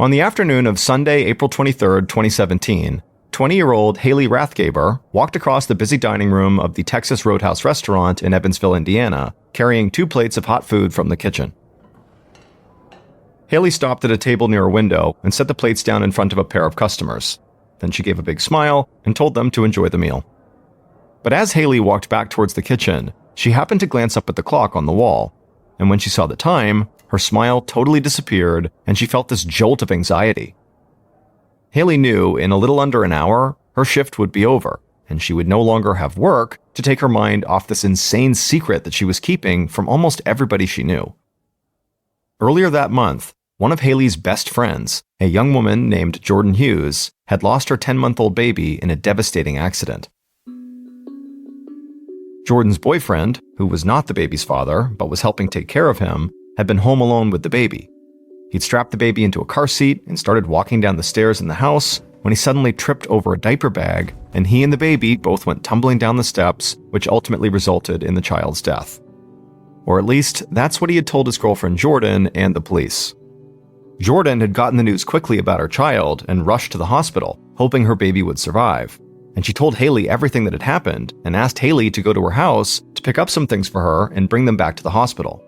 On the afternoon of Sunday, April 23, 2017, 20-year-old Haley Rathgaber walked across the busy dining room of the Texas Roadhouse restaurant in Evansville, Indiana, carrying 2 plates of hot food from the kitchen. Haley stopped at a table near a window and set the plates down in front of a pair of customers. Then she gave a big smile and told them to enjoy the meal. But as Haley walked back towards the kitchen, she happened to glance up at the clock on the wall, and when she saw the time, her smile totally disappeared, and she felt this jolt of anxiety. Haley knew in a little under an hour, her shift would be over, and she would no longer have work to take her mind off this insane secret that she was keeping from almost everybody she knew. Earlier that month, one of Haley's best friends, a young woman named Jordan Hughes, had lost her 10-month-old baby in a devastating accident. Jordan's boyfriend, who was not the baby's father but was helping take care of him, had been home alone with the baby. He'd strapped the baby into a car seat and started walking down the stairs in the house when he suddenly tripped over a diaper bag, and he and the baby both went tumbling down the steps, which ultimately resulted in the child's death. Or at least, that's what he had told his girlfriend Jordan and the police. Jordan had gotten the news quickly about her child and rushed to the hospital, hoping her baby would survive. And she told Haley everything that had happened and asked Haley to go to her house to pick up some things for her and bring them back to the hospital.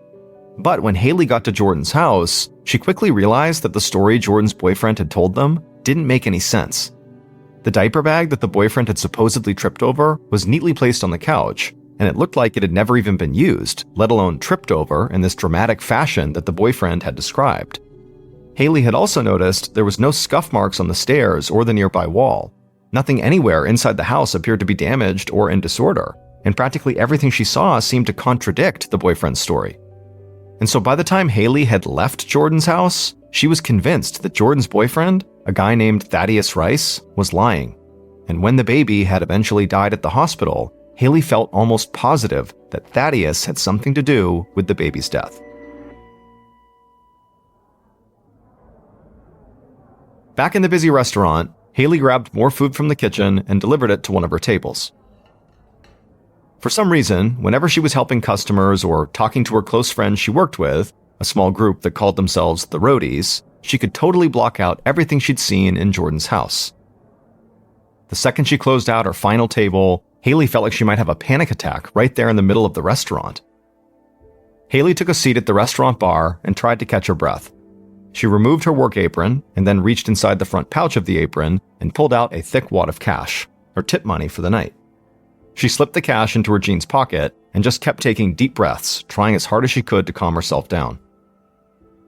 But when Haley got to Jordan's house, she quickly realized that the story Jordan's boyfriend had told them didn't make any sense. The diaper bag that the boyfriend had supposedly tripped over was neatly placed on the couch, and it looked like it had never even been used, let alone tripped over in this dramatic fashion that the boyfriend had described. Haley had also noticed there was no scuff marks on the stairs or the nearby wall. Nothing anywhere inside the house appeared to be damaged or in disorder, and practically everything she saw seemed to contradict the boyfriend's story. And so by the time Haley had left Jordan's house, she was convinced that Jordan's boyfriend, a guy named Thaddeus Rice, was lying. And when the baby had eventually died at the hospital, Haley felt almost positive that Thaddeus had something to do with the baby's death. Back in the busy restaurant, Haley grabbed more food from the kitchen and delivered it to one of her tables. For some reason, whenever she was helping customers or talking to her close friends she worked with, a small group that called themselves the Roadies, she could totally block out everything she'd seen in Jordan's house. The second she closed out her final table, Haley felt like she might have a panic attack right there in the middle of the restaurant. Haley took a seat at the restaurant bar and tried to catch her breath. She removed her work apron and then reached inside the front pouch of the apron and pulled out a thick wad of cash, her tip money for the night. She slipped the cash into her jeans pocket and just kept taking deep breaths, trying as hard as she could to calm herself down.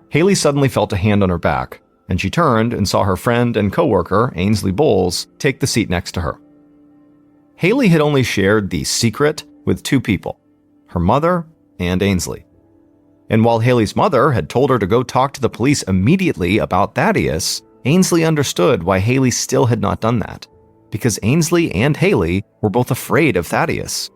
Haley suddenly felt a hand on her back, and she turned and saw her friend and coworker, Ainsley Bowles, take the seat next to her. Haley had only shared the secret with 2 people, her mother and Ainsley. And while Haley's mother had told her to go talk to the police immediately about Thaddeus, Ainsley understood why Haley still had not done that. Because Ainsley and Haley were both afraid of Thaddeus.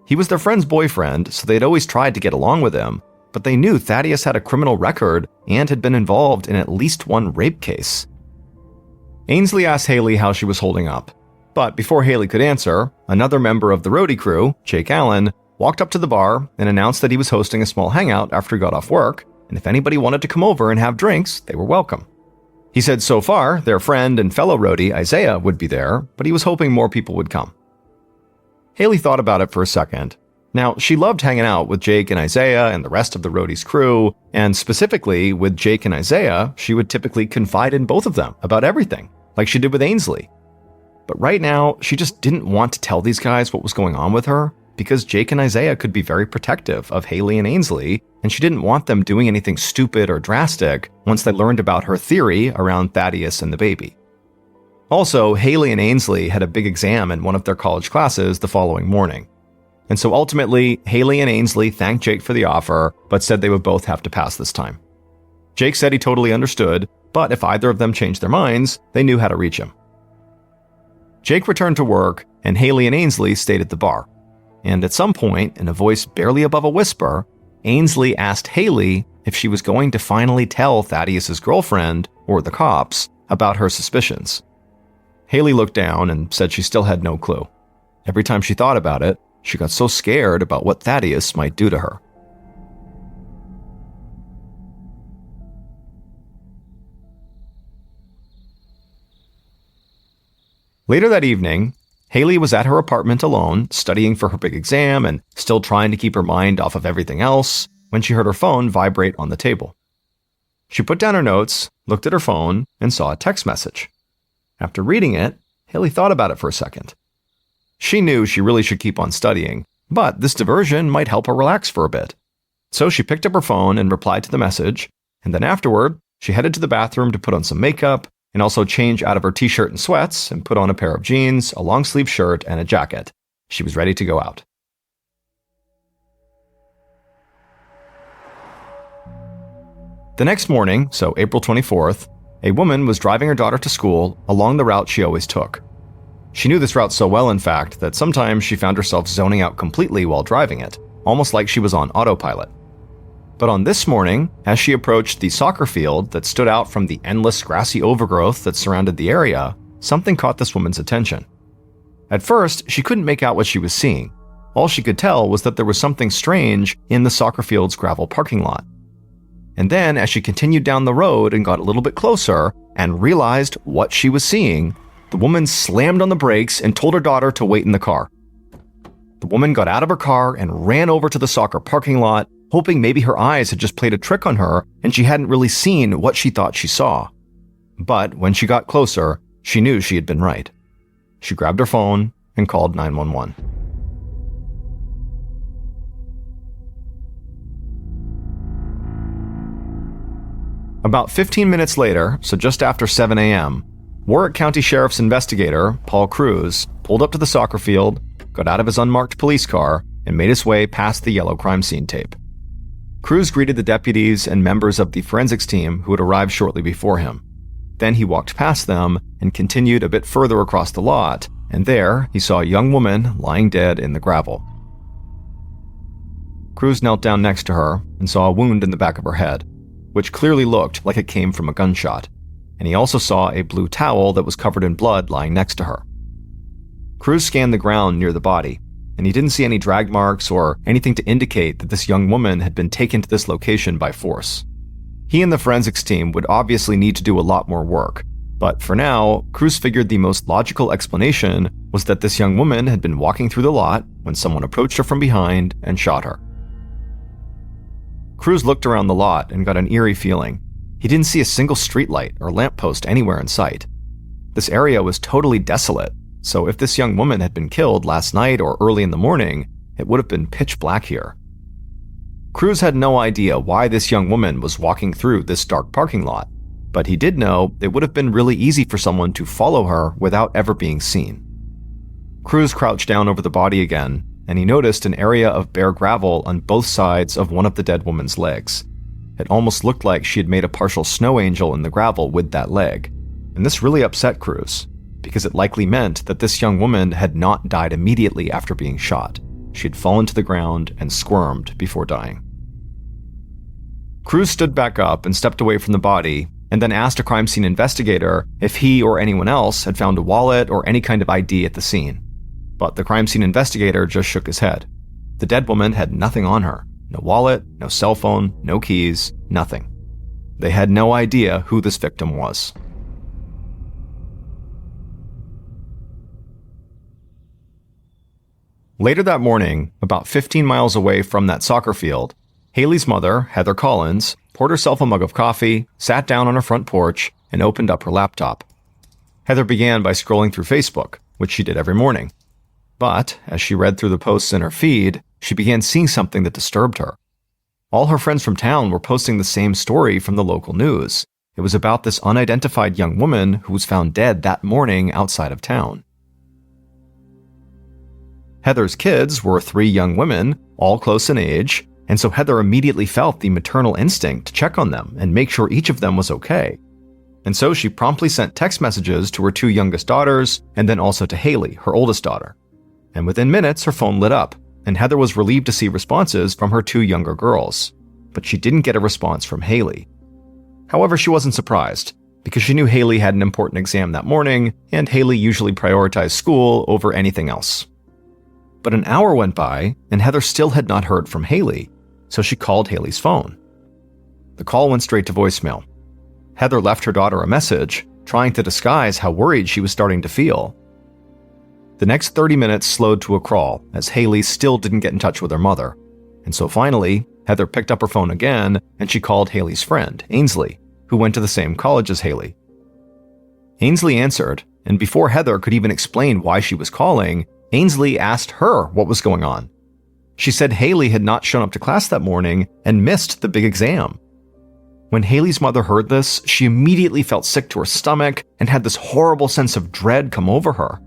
He was their friend's boyfriend, so they'd always tried to get along with him, but they knew Thaddeus had a criminal record and had been involved in at least one rape case. Ainsley asked Haley how she was holding up, but before Haley could answer, another member of the roadie crew, Jake Allen, walked up to the bar and announced that he was hosting a small hangout after he got off work, and if anybody wanted to come over and have drinks, they were welcome. He said so far, their friend and fellow roadie Isaiah would be there, but he was hoping more people would come. Haley thought about it for a second. Now, she loved hanging out with Jake and Isaiah and the rest of the roadie's crew, and specifically with Jake and Isaiah, she would typically confide in both of them about everything, like she did with Ainsley. But right now, she just didn't want to tell these guys what was going on with her, because Jake and Isaiah could be very protective of Haley and Ainsley, and she didn't want them doing anything stupid or drastic once they learned about her theory around Thaddeus and the baby. Also, Haley and Ainsley had a big exam in one of their college classes the following morning. And so ultimately, Haley and Ainsley thanked Jake for the offer, but said they would both have to pass this time. Jake said he totally understood, but if either of them changed their minds, they knew how to reach him. Jake returned to work, and Haley and Ainsley stayed at the bar. And at some point, in a voice barely above a whisper, Ainsley asked Haley if she was going to finally tell Thaddeus' girlfriend, or the cops, about her suspicions. Haley looked down and said she still had no clue. Every time she thought about it, she got so scared about what Thaddeus might do to her. Later that evening, Haley was at her apartment alone, studying for her big exam and still trying to keep her mind off of everything else, when she heard her phone vibrate on the table. She put down her notes, looked at her phone, and saw a text message. After reading it, Haley thought about it for a second. She knew she really should keep on studying, but this diversion might help her relax for a bit. So she picked up her phone and replied to the message, and then afterward, she headed to the bathroom to put on some makeup and also change out of her t-shirt and sweats and put on a pair of jeans, a long-sleeve shirt, and a jacket. She was ready to go out. The next morning, so April 24th, a woman was driving her daughter to school along the route she always took. She knew this route so well, in fact, that sometimes she found herself zoning out completely while driving it, almost like she was on autopilot. But on this morning, as she approached the soccer field that stood out from the endless grassy overgrowth that surrounded the area, something caught this woman's attention. At first, she couldn't make out what she was seeing. All she could tell was that there was something strange in the soccer field's gravel parking lot. And then, as she continued down the road and got a little bit closer and realized what she was seeing, the woman slammed on the brakes and told her daughter to wait in the car. The woman got out of her car and ran over to the soccer parking lot, hoping maybe her eyes had just played a trick on her and she hadn't really seen what she thought she saw. But when she got closer, she knew she had been right. She grabbed her phone and called 911. About 15 minutes later, so just after 7 a.m., Warwick County Sheriff's investigator, Paul Cruz, pulled up to the soccer field, got out of his unmarked police car, and made his way past the yellow crime scene tape. Cruz greeted the deputies and members of the forensics team who had arrived shortly before him. Then he walked past them and continued a bit further across the lot, and there he saw a young woman lying dead in the gravel. Cruz knelt down next to her and saw a wound in the back of her head, which clearly looked like it came from a gunshot, and he also saw a blue towel that was covered in blood lying next to her. Cruz scanned the ground near the body, and he didn't see any drag marks or anything to indicate that this young woman had been taken to this location by force. He and the forensics team would obviously need to do a lot more work, but for now, Cruz figured the most logical explanation was that this young woman had been walking through the lot when someone approached her from behind and shot her. Cruz looked around the lot and got an eerie feeling. He didn't see a single streetlight or lamppost anywhere in sight. This area was totally desolate, so if this young woman had been killed last night or early in the morning, it would have been pitch black here. Cruz had no idea why this young woman was walking through this dark parking lot, but he did know it would have been really easy for someone to follow her without ever being seen. Cruz crouched down over the body again, and he noticed an area of bare gravel on both sides of one of the dead woman's legs. It almost looked like she had made a partial snow angel in the gravel with that leg, and this really upset Cruz, because it likely meant that this young woman had not died immediately after being shot. She had fallen to the ground and squirmed before dying. Cruz stood back up and stepped away from the body, and then asked a crime scene investigator if he or anyone else had found a wallet or any kind of ID at the scene. But the crime scene investigator just shook his head. The dead woman had nothing on her. No wallet, no cell phone, no keys, nothing. They had no idea who this victim was. Later that morning, about 15 miles away from that soccer field, Haley's mother, Heather Collins, poured herself a mug of coffee, sat down on her front porch, and opened up her laptop. Heather began by scrolling through Facebook, which she did every morning. But, as she read through the posts in her feed, she began seeing something that disturbed her. All her friends from town were posting the same story from the local news. It was about this unidentified young woman who was found dead that morning outside of town. Heather's kids were 3 young women, all close in age, and so Heather immediately felt the maternal instinct to check on them and make sure each of them was okay. And so she promptly sent text messages to her 2 youngest daughters and then also to Haley, her oldest daughter. And within minutes, her phone lit up, and Heather was relieved to see responses from her 2 younger girls. But she didn't get a response from Haley. However, she wasn't surprised, because she knew Haley had an important exam that morning, and Haley usually prioritized school over anything else. But an hour went by, and Heather still had not heard from Haley, so she called Haley's phone. The call went straight to voicemail. Heather left her daughter a message, trying to disguise how worried she was starting to feel, The next 30 minutes slowed to a crawl as Haley still didn't get in touch with her mother. And so finally, Heather picked up her phone again and she called Haley's friend, Ainsley, who went to the same college as Haley. Ainsley answered, and before Heather could even explain why she was calling, Ainsley asked her what was going on. She said Haley had not shown up to class that morning and missed the big exam. When Haley's mother heard this, she immediately felt sick to her stomach and had this horrible sense of dread come over her.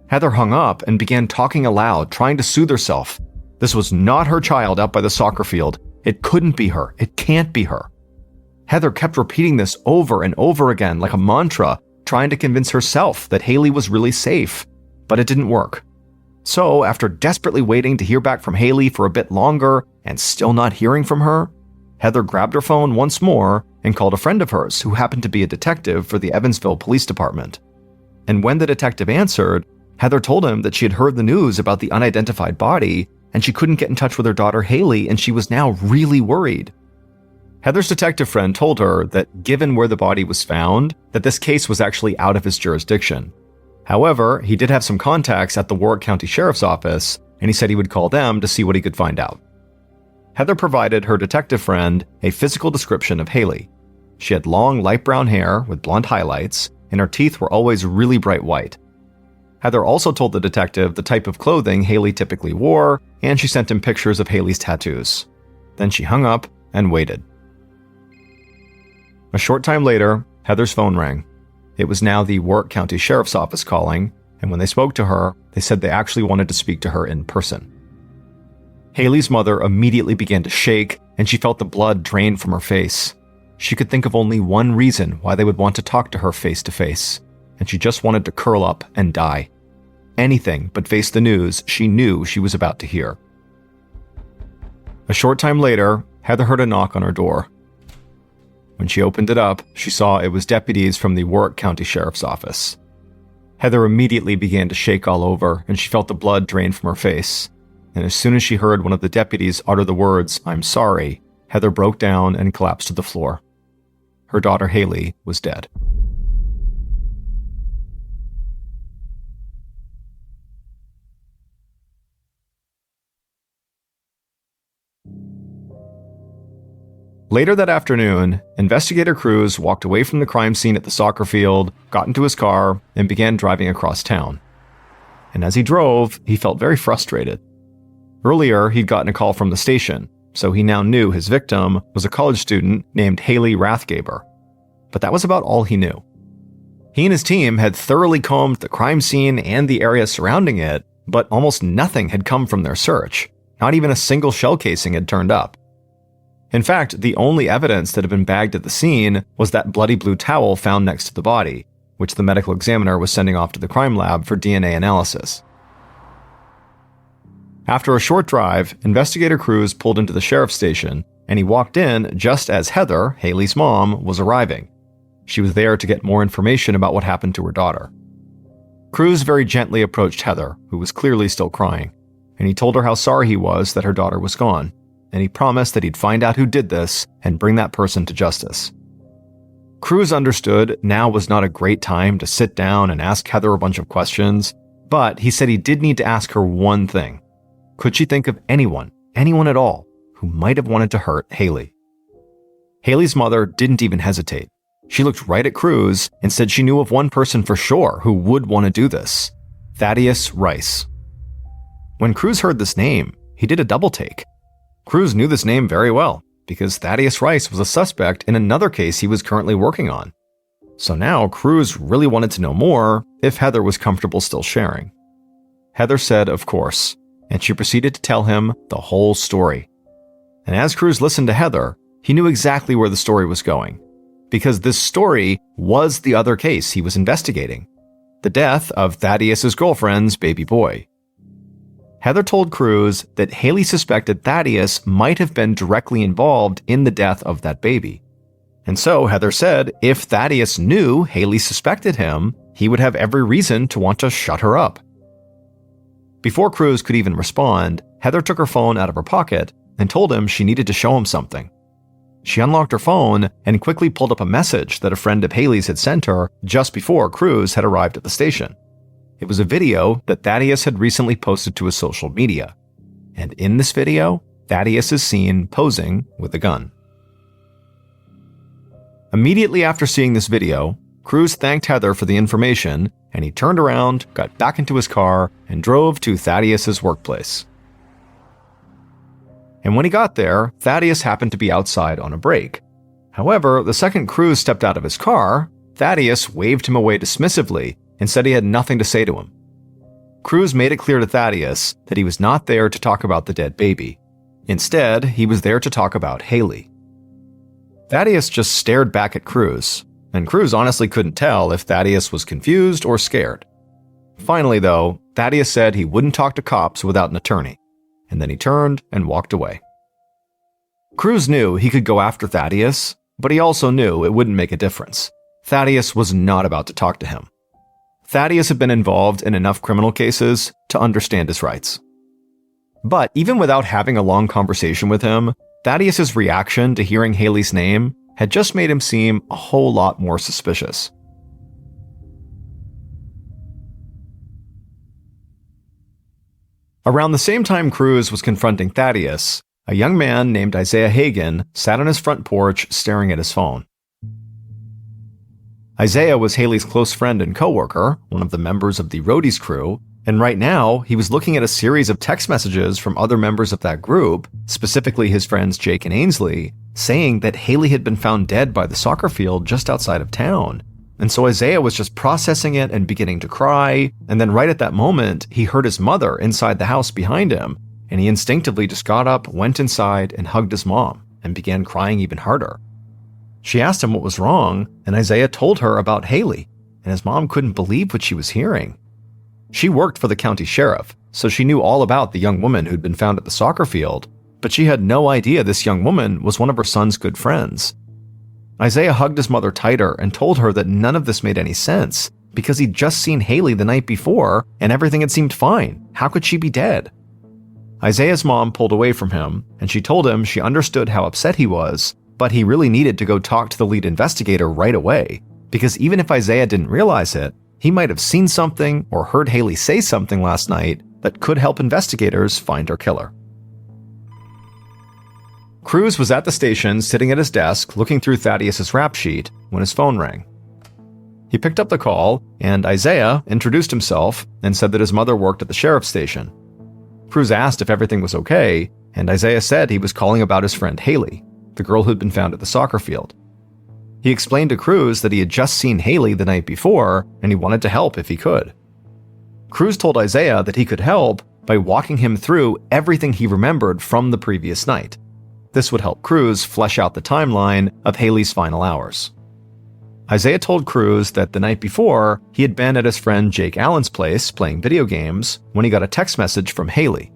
Heather hung up and began talking aloud, trying to soothe herself. This was not her child out by the soccer field. It couldn't be her. It can't be her. Heather kept repeating this over and over again like a mantra, trying to convince herself that Haley was really safe, but it didn't work. So, after desperately waiting to hear back from Haley for a bit longer and still not hearing from her, Heather grabbed her phone once more and called a friend of hers who happened to be a detective for the Evansville Police Department. And when the detective answered, Heather told him that she had heard the news about the unidentified body and she couldn't get in touch with her daughter Haley, and she was now really worried. Heather's detective friend told her that given where the body was found, that this case was actually out of his jurisdiction. However, he did have some contacts at the Warwick County Sheriff's Office, and he said he would call them to see what he could find out. Heather provided her detective friend a physical description of Haley. She had long, light brown hair with blonde highlights, and her teeth were always really bright white. Heather also told the detective the type of clothing Haley typically wore, and she sent him pictures of Haley's tattoos. Then she hung up and waited. A short time later, Heather's phone rang. It was now the Warwick County Sheriff's Office calling, and when they spoke to her, they said they actually wanted to speak to her in person. Haley's mother immediately began to shake, and she felt the blood drain from her face. She could think of only one reason why they would want to talk to her face to face, and she just wanted to curl up and die. Anything but face the news she knew she was about to hear. A short time later, Heather heard a knock on her door. When she opened it up, she saw it was deputies from the Warwick County Sheriff's Office. Heather immediately began to shake all over, and she felt the blood drain from her face. And as soon as she heard one of the deputies utter the words, "I'm sorry," Heather broke down and collapsed to the floor. Her daughter Haley was dead. Later that afternoon, Investigator Cruz walked away from the crime scene at the soccer field, got into his car, and began driving across town. And as he drove, he felt very frustrated. Earlier, he'd gotten a call from the station, so he now knew his victim was a college student named Haley Rathgaber. But that was about all he knew. He and his team had thoroughly combed the crime scene and the area surrounding it, but almost nothing had come from their search. Not even a single shell casing had turned up. In fact, the only evidence that had been bagged at the scene was that bloody blue towel found next to the body, which the medical examiner was sending off to the crime lab for DNA analysis. After a short drive, Investigator Cruz pulled into the sheriff's station, and he walked in just as Heather, Haley's mom, was arriving. She was there to get more information about what happened to her daughter. Cruz very gently approached Heather, who was clearly still crying, and he told her how sorry he was that her daughter was gone, and he promised that he'd find out who did this and bring that person to justice. Cruz understood now was not a great time to sit down and ask Heather a bunch of questions, but he said he did need to ask her one thing. Could she think of anyone at all, who might have wanted to hurt Haley? Haley's mother didn't even hesitate. She looked right at Cruz and said she knew of one person for sure who would want to do this: Thaddeus Rice. When Cruz heard this name, he did a double take. Cruz knew this name very well, because Thaddeus Rice was a suspect in another case he was currently working on. So now Cruz really wanted to know more if Heather was comfortable still sharing. Heather said, of course, and she proceeded to tell him the whole story. And as Cruz listened to Heather, he knew exactly where the story was going, because this story was the other case he was investigating: the death of Thaddeus's girlfriend's baby boy. Heather told Cruz that Haley suspected Thaddeus might have been directly involved in the death of that baby. And so Heather said if Thaddeus knew Haley suspected him, he would have every reason to want to shut her up. Before Cruz could even respond, Heather took her phone out of her pocket and told him she needed to show him something. She unlocked her phone and quickly pulled up a message that a friend of Haley's had sent her just before Cruz had arrived at the station. It was a video that Thaddeus had recently posted to his social media. And in this video, Thaddeus is seen posing with a gun. Immediately after seeing this video, Cruz thanked Heather for the information, and he turned around, got back into his car, and drove to Thaddeus's workplace. And when he got there, Thaddeus happened to be outside on a break. However, the second Cruz stepped out of his car, Thaddeus waved him away dismissively and said he had nothing to say to him. Cruz made it clear to Thaddeus that he was not there to talk about the dead baby. Instead, he was there to talk about Haley. Thaddeus just stared back at Cruz, and Cruz honestly couldn't tell if Thaddeus was confused or scared. Finally, though, Thaddeus said he wouldn't talk to cops without an attorney, and then he turned and walked away. Cruz knew he could go after Thaddeus, but he also knew it wouldn't make a difference. Thaddeus was not about to talk to him. Thaddeus had been involved in enough criminal cases to understand his rights. But even without having a long conversation with him, Thaddeus's reaction to hearing Haley's name had just made him seem a whole lot more suspicious. Around the same time Cruz was confronting Thaddeus, a young man named Isaiah Hagen sat on his front porch staring at his phone. Isaiah was Haley's close friend and coworker, one of the members of the Roadies crew, and right now he was looking at a series of text messages from other members of that group, specifically his friends Jake and Ainsley, saying that Haley had been found dead by the soccer field just outside of town. And so Isaiah was just processing it and beginning to cry, and then right at that moment, he heard his mother inside the house behind him, and he instinctively just got up, went inside, and hugged his mom, and began crying even harder. She asked him what was wrong, and Isaiah told her about Haley, and his mom couldn't believe what she was hearing. She worked for the county sheriff, so she knew all about the young woman who'd been found at the soccer field, but she had no idea this young woman was one of her son's good friends. Isaiah hugged his mother tighter and told her that none of this made any sense, because he'd just seen Haley the night before, and everything had seemed fine. How could she be dead? Isaiah's mom pulled away from him, and she told him she understood how upset he was, but he really needed to go talk to the lead investigator right away, because even if Isaiah didn't realize it, he might have seen something or heard Haley say something last night that could help investigators find her killer. Cruz was at the station sitting at his desk looking through Thaddeus's rap sheet when his phone rang. He picked up the call, and Isaiah introduced himself and said that his mother worked at the sheriff's station. Cruz asked if everything was okay, and Isaiah said he was calling about his friend Haley, the girl who'd been found at the soccer field. He explained to Cruz that he had just seen Haley the night before, and he wanted to help if he could. Cruz told Isaiah that he could help by walking him through everything he remembered from the previous night. This would help Cruz flesh out the timeline of Haley's final hours. Isaiah told Cruz that the night before, he had been at his friend Jake Allen's place playing video games when he got a text message from Haley.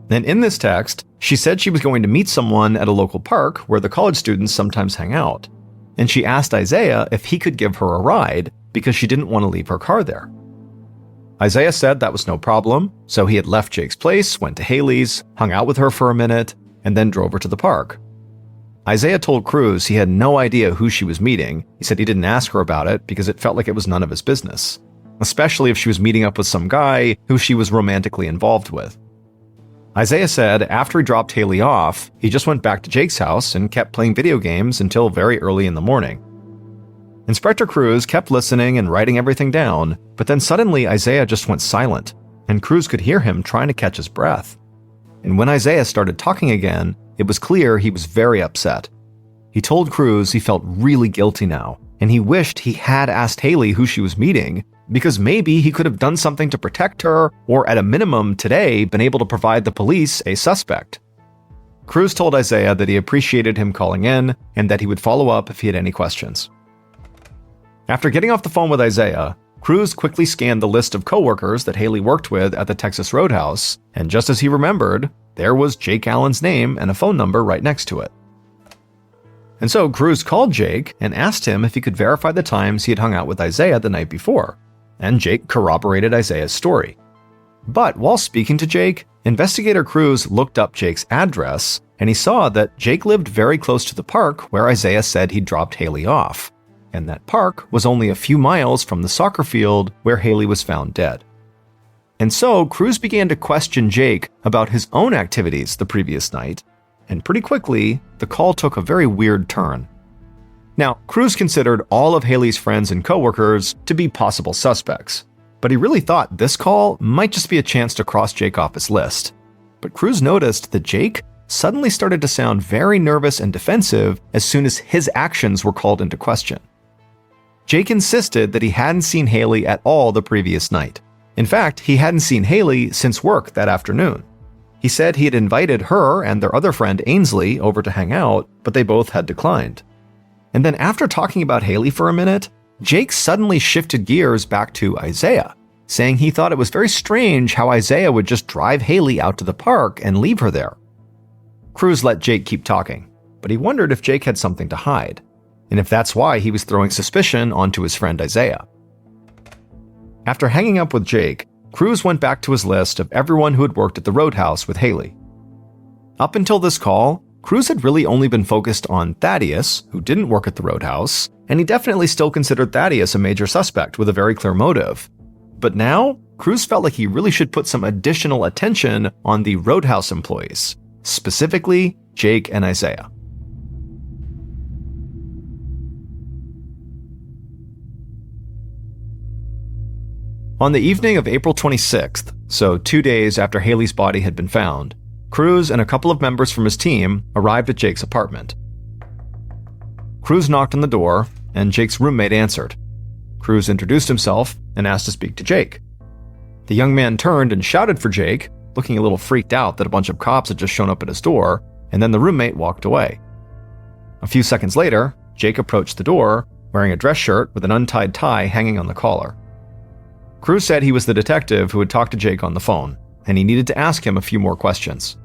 And in this text, she said she was going to meet someone at a local park where the college students sometimes hang out. And she asked Isaiah if he could give her a ride because she didn't want to leave her car there. Isaiah said that was no problem, so he had left Jake's place, went to Haley's, hung out with her for a minute, and then drove her to the park. Isaiah told Cruz he had no idea who she was meeting. He said he didn't ask her about it because it felt like it was none of his business, especially if she was meeting up with some guy who she was romantically involved with. Isaiah said after he dropped Haley off, he just went back to Jake's house and kept playing video games until very early in the morning. Inspector Cruz kept listening and writing everything down, but then suddenly Isaiah just went silent, and Cruz could hear him trying to catch his breath. And when Isaiah started talking again, it was clear he was very upset. He told Cruz he felt really guilty now, and he wished he had asked Haley who she was meeting, because maybe he could have done something to protect her, or at a minimum today been able to provide the police a suspect. Cruz told Isaiah that he appreciated him calling in, and that he would follow up if he had any questions. After getting off the phone with Isaiah, Cruz quickly scanned the list of coworkers that Haley worked with at the Texas Roadhouse, and just as he remembered, there was Jake Allen's name and a phone number right next to it. And so Cruz called Jake and asked him if he could verify the times he had hung out with Isaiah the night before, and Jake corroborated Isaiah's story. But while speaking to Jake, investigator Cruz looked up Jake's address, and he saw that Jake lived very close to the park where Isaiah said he'd dropped Haley off, and that park was only a few miles from the soccer field where Haley was found dead. And so Cruz began to question Jake about his own activities the previous night, and pretty quickly, the call took a very weird turn. Now, Cruz considered all of Haley's friends and coworkers to be possible suspects, but he really thought this call might just be a chance to cross Jake off his list. But Cruz noticed that Jake suddenly started to sound very nervous and defensive as soon as his actions were called into question. Jake insisted that he hadn't seen Haley at all the previous night. In fact, he hadn't seen Haley since work that afternoon. He said he had invited her and their other friend Ainsley over to hang out, but they both had declined. And then after talking about Haley for a minute, Jake suddenly shifted gears back to Isaiah, saying he thought it was very strange how Isaiah would just drive Haley out to the park and leave her there. Cruz let Jake keep talking, but he wondered if Jake had something to hide, and if that's why he was throwing suspicion onto his friend Isaiah. After hanging up with Jake, Cruz went back to his list of everyone who had worked at the Roadhouse with Haley. Up until this call, Cruz had really only been focused on Thaddeus, who didn't work at the Roadhouse, and he definitely still considered Thaddeus a major suspect with a very clear motive. But now, Cruz felt like he really should put some additional attention on the Roadhouse employees, specifically Jake and Isaiah. On the evening of April 26th, so 2 days after Haley's body had been found, Cruz and a couple of members from his team arrived at Jake's apartment. Cruz knocked on the door, and Jake's roommate answered. Cruz introduced himself and asked to speak to Jake. The young man turned and shouted for Jake, looking a little freaked out that a bunch of cops had just shown up at his door, and then the roommate walked away. A few seconds later, Jake approached the door, wearing a dress shirt with an untied tie hanging on the collar. Cruz said he was the detective who had talked to Jake on the phone, and he needed to ask him a few more questions.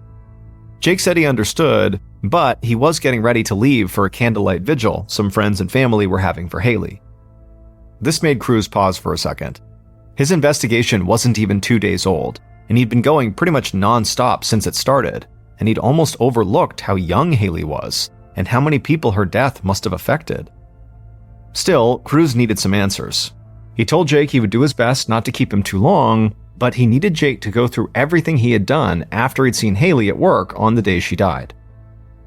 Jake said he understood, but he was getting ready to leave for a candlelight vigil some friends and family were having for Haley. This made Cruz pause for a second. His investigation wasn't even 2 days old, and he'd been going pretty much non-stop since it started, and he'd almost overlooked how young Haley was, and how many people her death must have affected. Still, Cruz needed some answers. He told Jake he would do his best not to keep him too long, but he needed Jake to go through everything he had done after he'd seen Haley at work on the day she died.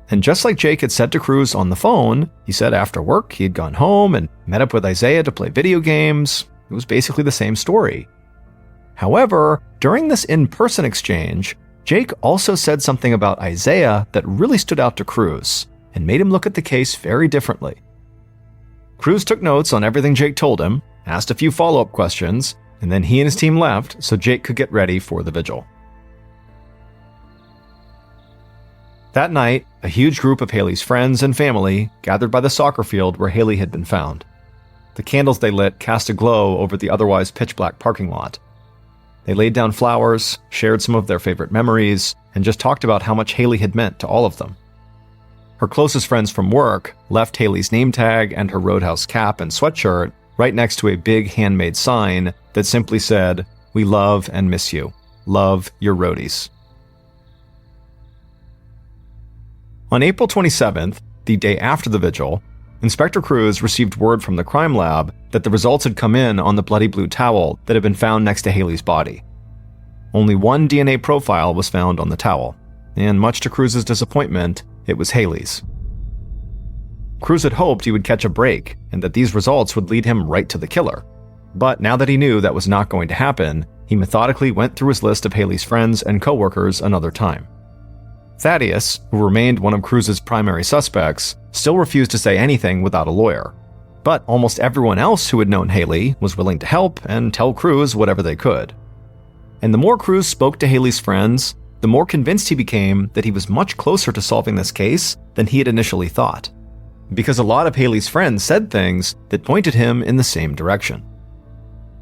And just like Jake had said to Cruz on the phone, he said after work he had gone home and met up with Isaiah to play video games. It was basically the same story. However, during this in-person exchange, Jake also said something about Isaiah that really stood out to Cruz and made him look at the case very differently. Cruz took notes on everything Jake told him, asked a few follow-up questions, and then he and his team left so Jake could get ready for the vigil. That night, a huge group of Haley's friends and family gathered by the soccer field where Haley had been found. The candles they lit cast a glow over the otherwise pitch-black parking lot. They laid down flowers, shared some of their favorite memories, and just talked about how much Haley had meant to all of them. Her closest friends from work left Haley's name tag and her Roadhouse cap and sweatshirt right next to a big handmade sign that simply said, "We love and miss you. Love, your roadies." On April 27th, the day after the vigil, Inspector Cruz received word from the crime lab that the results had come in on the bloody blue towel that had been found next to Haley's body. Only one DNA profile was found on the towel, and much to Cruz's disappointment, it was Haley's. Cruz had hoped he would catch a break and that these results would lead him right to the killer. But now that he knew that was not going to happen, he methodically went through his list of Haley's friends and coworkers another time. Thaddeus, who remained one of Cruz's primary suspects, still refused to say anything without a lawyer. But almost everyone else who had known Haley was willing to help and tell Cruz whatever they could. And the more Cruz spoke to Haley's friends, the more convinced he became that he was much closer to solving this case than he had initially thought. Because a lot of Haley's friends said things that pointed him in the same direction.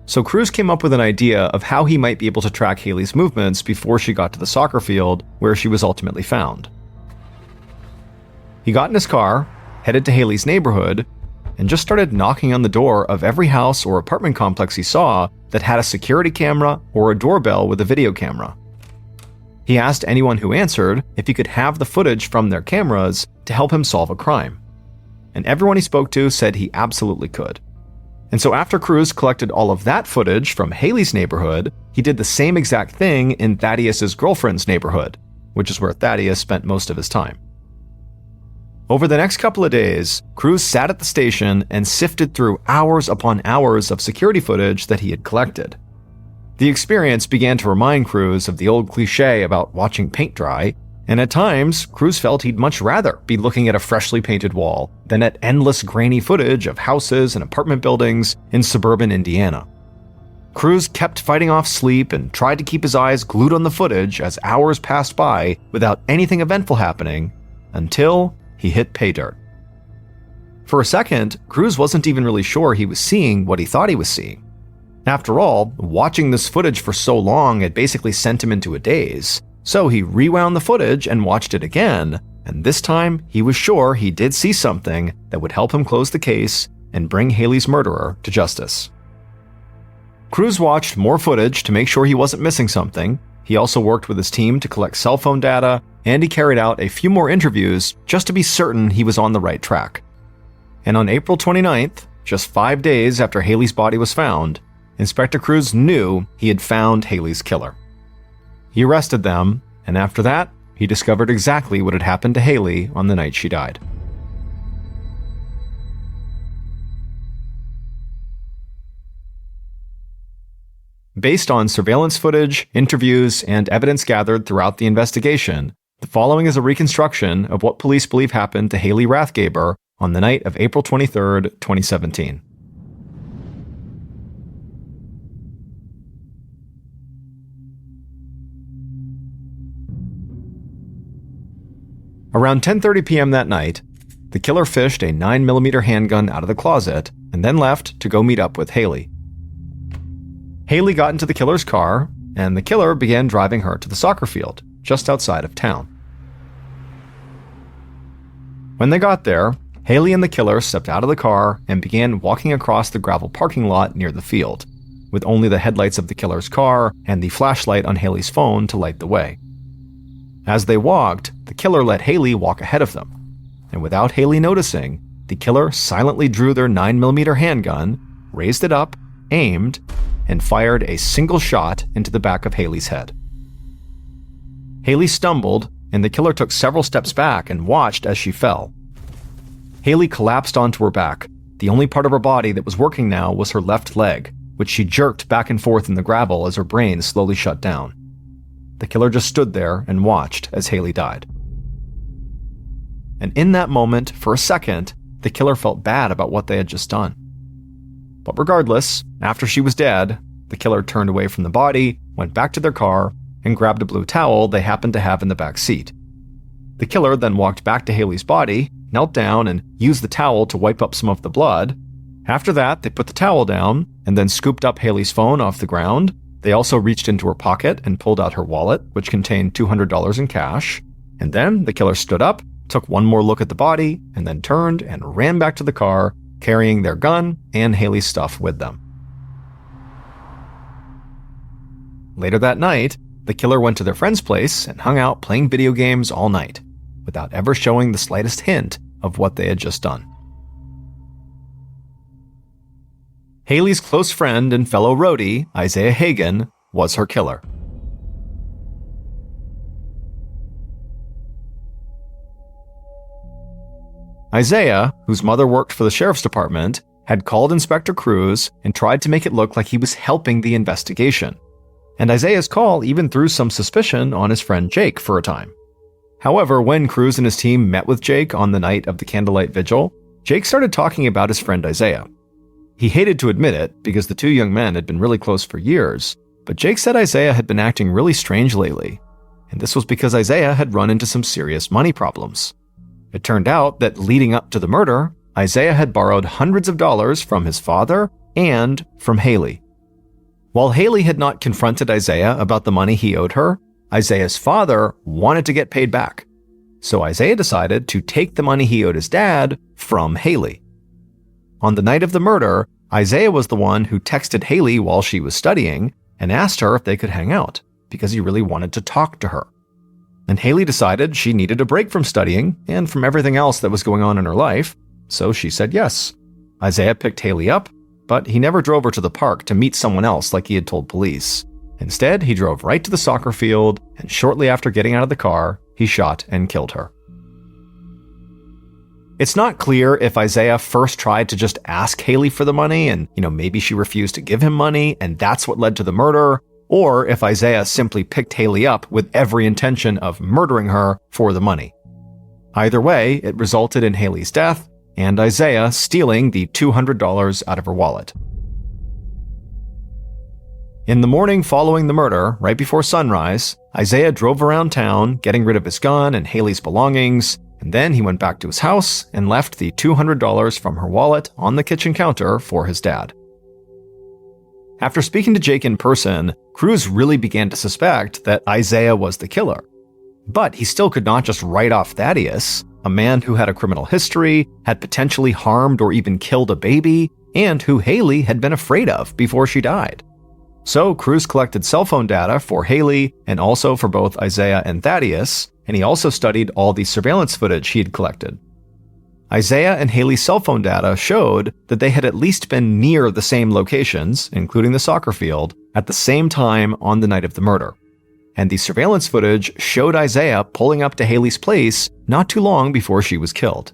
So Cruz came up with an idea of how he might be able to track Haley's movements before she got to the soccer field where she was ultimately found. He got in his car, headed to Haley's neighborhood, and just started knocking on the door of every house or apartment complex he saw that had a security camera or a doorbell with a video camera. He asked anyone who answered if he could have the footage from their cameras to help him solve a crime. And everyone he spoke to said he absolutely could. And so after Cruz collected all of that footage from Haley's neighborhood, he did the same exact thing in Thaddeus's girlfriend's neighborhood, which is where Thaddeus spent most of his time. Over the next couple of days, Cruz sat at the station and sifted through hours upon hours of security footage that he had collected. The experience began to remind Cruz of the old cliché about watching paint dry, and at times, Cruz felt he'd much rather be looking at a freshly painted wall than at endless grainy footage of houses and apartment buildings in suburban Indiana. Cruz kept fighting off sleep and tried to keep his eyes glued on the footage as hours passed by without anything eventful happening, until he hit pay dirt. For a second, Cruz wasn't even really sure he was seeing what he thought he was seeing. After all, watching this footage for so long had basically sent him into a daze, so he rewound the footage and watched it again, and this time he was sure he did see something that would help him close the case and bring Haley's murderer to justice. Cruz watched more footage to make sure he wasn't missing something. He also worked with his team to collect cell phone data, and he carried out a few more interviews just to be certain he was on the right track. And on April 29th, just 5 days after Haley's body was found, Inspector Cruz knew he had found Haley's killer. He arrested them, and after that, he discovered exactly what had happened to Haley on the night she died. Based on surveillance footage, interviews, and evidence gathered throughout the investigation, the following is a reconstruction of what police believe happened to Haley Rathgaber on the night of April 23, 2017. Around 10:30 p.m. that night, the killer fished a 9mm handgun out of the closet and then left to go meet up with Haley. Haley got into the killer's car, and the killer began driving her to the soccer field just outside of town. When they got there, Haley and the killer stepped out of the car and began walking across the gravel parking lot near the field, with only the headlights of the killer's car and the flashlight on Haley's phone to light the way. As they walked, the killer let Haley walk ahead of them, and without Haley noticing, the killer silently drew their 9mm handgun, raised it up, aimed, and fired a single shot into the back of Haley's head. Haley stumbled, and the killer took several steps back and watched as she fell. Haley collapsed onto her back. The only part of her body that was working now was her left leg, which she jerked back and forth in the gravel as her brain slowly shut down. The killer just stood there and watched as Haley died. And in that moment, for a second, the killer felt bad about what they had just done. But regardless, after she was dead, the killer turned away from the body, went back to their car, and grabbed a blue towel they happened to have in the back seat. The killer then walked back to Haley's body, knelt down, and used the towel to wipe up some of the blood. After that, they put the towel down, and then scooped up Haley's phone off the ground. They also reached into her pocket and pulled out her wallet, which contained $200 in cash. And then the killer stood up, took one more look at the body, and then turned and ran back to the car, carrying their gun and Haley's stuff with them. Later that night, the killer went to their friend's place and hung out playing video games all night, without ever showing the slightest hint of what they had just done. Haley's close friend and fellow roadie, Isaiah Hagen, was her killer. Isaiah, whose mother worked for the sheriff's department, had called Inspector Cruz and tried to make it look like he was helping the investigation. And Isaiah's call even threw some suspicion on his friend Jake for a time. However, when Cruz and his team met with Jake on the night of the candlelight vigil, Jake started talking about his friend Isaiah. He hated to admit it because the two young men had been really close for years, but Jake said Isaiah had been acting really strange lately, and this was because Isaiah had run into some serious money problems. It turned out that leading up to the murder, Isaiah had borrowed hundreds of dollars from his father and from Haley. While Haley had not confronted Isaiah about the money he owed her, Isaiah's father wanted to get paid back. So Isaiah decided to take the money he owed his dad from Haley. On the night of the murder, Isaiah was the one who texted Haley while she was studying and asked her if they could hang out because he really wanted to talk to her. And Haley decided she needed a break from studying and from everything else that was going on in her life, so she said yes. Isaiah picked Haley up, but he never drove her to the park to meet someone else like he had told police. Instead, he drove right to the soccer field, and shortly after getting out of the car, he shot and killed her. It's not clear if Isaiah first tried to just ask Haley for the money and, maybe she refused to give him money and that's what led to the murder, or if Isaiah simply picked Haley up with every intention of murdering her for the money. Either way, it resulted in Haley's death and Isaiah stealing the $200 out of her wallet. In the morning following the murder, right before sunrise, Isaiah drove around town, getting rid of his gun and Haley's belongings, and then he went back to his house and left the $200 from her wallet on the kitchen counter for his dad. After speaking to Jake in person, Cruz really began to suspect that Isaiah was the killer. But he still could not just write off Thaddeus, a man who had a criminal history, had potentially harmed or even killed a baby, and who Haley had been afraid of before she died. So Cruz collected cell phone data for Haley and also for both Isaiah and Thaddeus, and he also studied all the surveillance footage he had collected. Isaiah and Haley's cell phone data showed that they had at least been near the same locations, including the soccer field, at the same time on the night of the murder. And the surveillance footage showed Isaiah pulling up to Haley's place not too long before she was killed.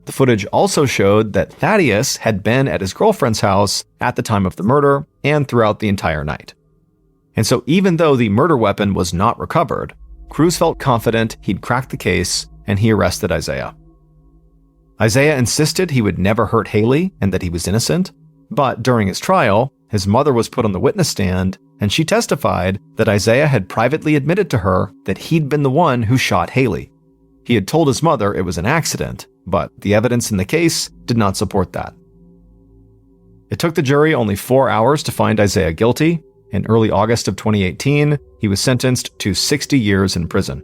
The footage also showed that Thaddeus had been at his girlfriend's house at the time of the murder and throughout the entire night. And so even though the murder weapon was not recovered, Cruz felt confident he'd cracked the case and he arrested Isaiah. Isaiah insisted he would never hurt Haley and that he was innocent, but during his trial, his mother was put on the witness stand and she testified that Isaiah had privately admitted to her that he'd been the one who shot Haley. He had told his mother it was an accident, but the evidence in the case did not support that. It took the jury only 4 hours to find Isaiah guilty. In early August of 2018, he was sentenced to 60 years in prison.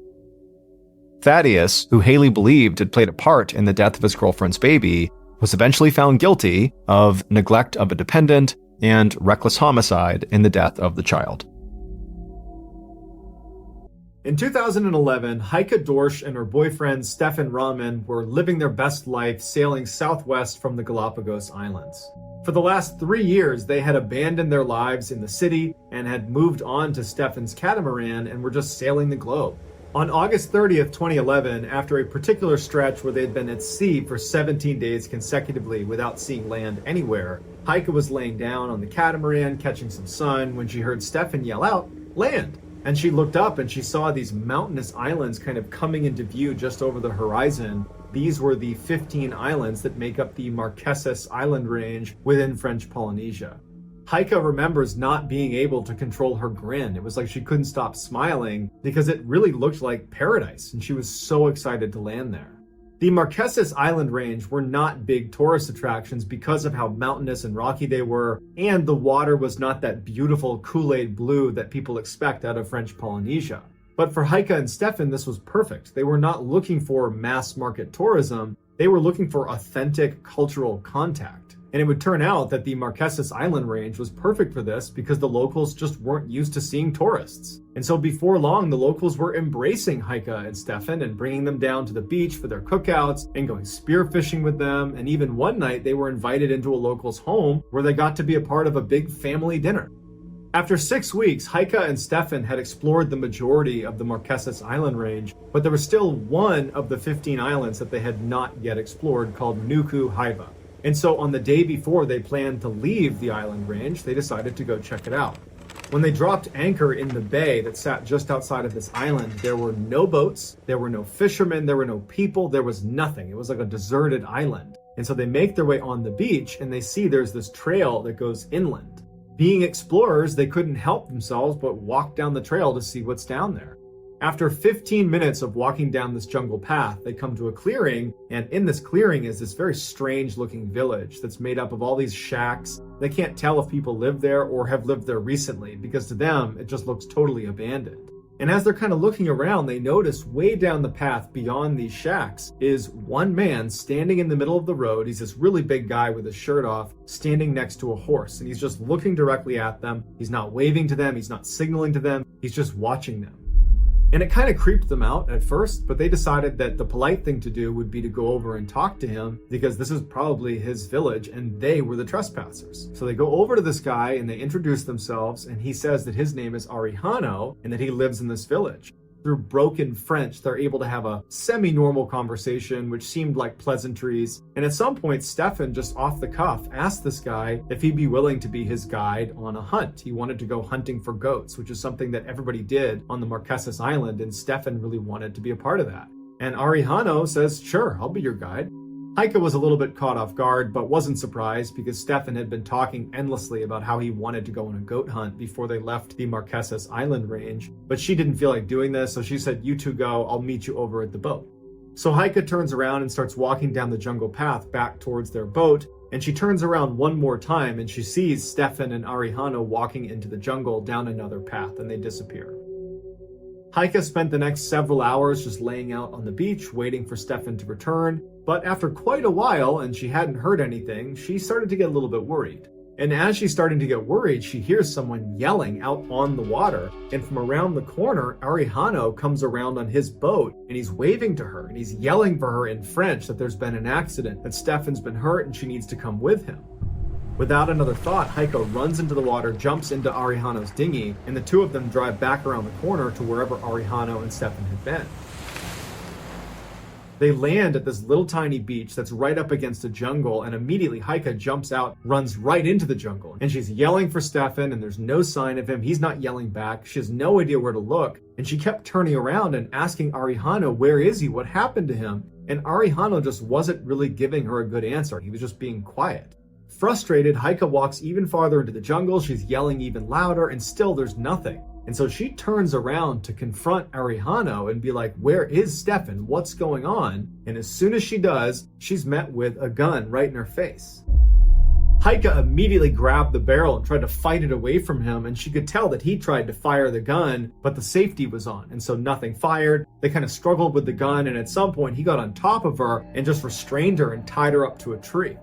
Thaddeus, who Haley believed had played a part in the death of his girlfriend's baby, was eventually found guilty of neglect of a dependent and reckless homicide in the death of the child. In 2011, Heike Dorsch and her boyfriend Stefan Rahman were living their best life sailing southwest from the Galapagos Islands. For the last 3 years, they had abandoned their lives in the city and had moved on to Stefan's catamaran and were just sailing the globe. On August 30th, 2011, after a particular stretch where they had been at sea for 17 days consecutively without seeing land anywhere, Heike was laying down on the catamaran catching some sun when she heard Stefan yell out, "Land!" And she looked up and she saw these mountainous islands kind of coming into view just over the horizon. These were the 15 islands that make up the Marquesas Island range within French Polynesia. Heike remembers not being able to control her grin. It was like she couldn't stop smiling because it really looked like paradise and she was so excited to land there. The Marquesas Island range were not big tourist attractions because of how mountainous and rocky they were, and the water was not that beautiful Kool-Aid blue that people expect out of French Polynesia. But for Heike and Stefan, this was perfect. They were not looking for mass market tourism, they were looking for authentic cultural contact. And it would turn out that the Marquesas Island range was perfect for this because the locals just weren't used to seeing tourists. And so before long, the locals were embracing Heike and Stefan and bringing them down to the beach for their cookouts and going spearfishing with them. And even one night they were invited into a local's home where they got to be a part of a big family dinner. After 6 weeks, Heike and Stefan had explored the majority of the Marquesas Island range, but there was still one of the 15 islands that they had not yet explored called Nuku Hiva. And so on the day before they planned to leave the island range, they decided to go check it out. When they dropped anchor in the bay that sat just outside of this island, there were no boats, there were no fishermen, there were no people, there was nothing. It was like a deserted island. And so they make their way on the beach and they see there's this trail that goes inland. Being explorers, they couldn't help themselves but walk down the trail to see what's down there. After 15 minutes of walking down this jungle path, they come to a clearing, and in this clearing is this very strange looking village that's made up of all these shacks. They can't tell if people live there or have lived there recently because to them, it just looks totally abandoned. And as they're kind of looking around, they notice way down the path beyond these shacks is one man standing in the middle of the road. He's this really big guy with his shirt off, standing next to a horse, and he's just looking directly at them. He's not waving to them, he's not signaling to them, he's just watching them. And it kind of creeped them out at first, but they decided that the polite thing to do would be to go over and talk to him because this is probably his village and they were the trespassers. So they go over to this guy and they introduce themselves, and he says that his name is Arihano and that he lives in this village. Through broken French, they're able to have a semi-normal conversation, which seemed like pleasantries. And at some point, Stefan, just off the cuff, asked this guy if he'd be willing to be his guide on a hunt. He wanted to go hunting for goats, which is something that everybody did on the Marquesas Island, and Stefan really wanted to be a part of that. And Arihano says, sure, I'll be your guide. Heike was a little bit caught off guard, but wasn't surprised because Stefan had been talking endlessly about how he wanted to go on a goat hunt before they left the Marquesas Island range. But she didn't feel like doing this, so she said, you two go, I'll meet you over at the boat. So Heike turns around and starts walking down the jungle path back towards their boat, and she turns around one more time and she sees Stefan and Arihano walking into the jungle down another path, and they disappear. Heike spent the next several hours just laying out on the beach, waiting for Stefan to return. But after quite a while, and she hadn't heard anything, she started to get a little bit worried. And as she's starting to get worried, she hears someone yelling out on the water. And from around the corner, Arihano comes around on his boat, and he's waving to her, and he's yelling for her in French that there's been an accident, that Stefan's been hurt, and she needs to come with him. Without another thought, Heike runs into the water, jumps into Arihano's dinghy, and the two of them drive back around the corner to wherever Arihano and Stefan had been. They land at this little tiny beach that's right up against a jungle, and immediately Heike jumps out, runs right into the jungle, and she's yelling for Stefan, and there's no sign of him. He's not yelling back. She has no idea where to look, and she kept turning around and asking Arihano, where is he? What happened to him? And Arihano just wasn't really giving her a good answer. He was just being quiet. Frustrated, Heike walks even farther into the jungle. She's yelling even louder, and still there's nothing. And so she turns around to confront Arihano and be like, where is Stefan? What's going on? And as soon as she does, she's met with a gun right in her face. Heike immediately grabbed the barrel and tried to fight it away from him, and she could tell that he tried to fire the gun, but the safety was on, and so nothing fired. They kind of struggled with the gun, and at some point he got on top of her and just restrained her and tied her up to a tree.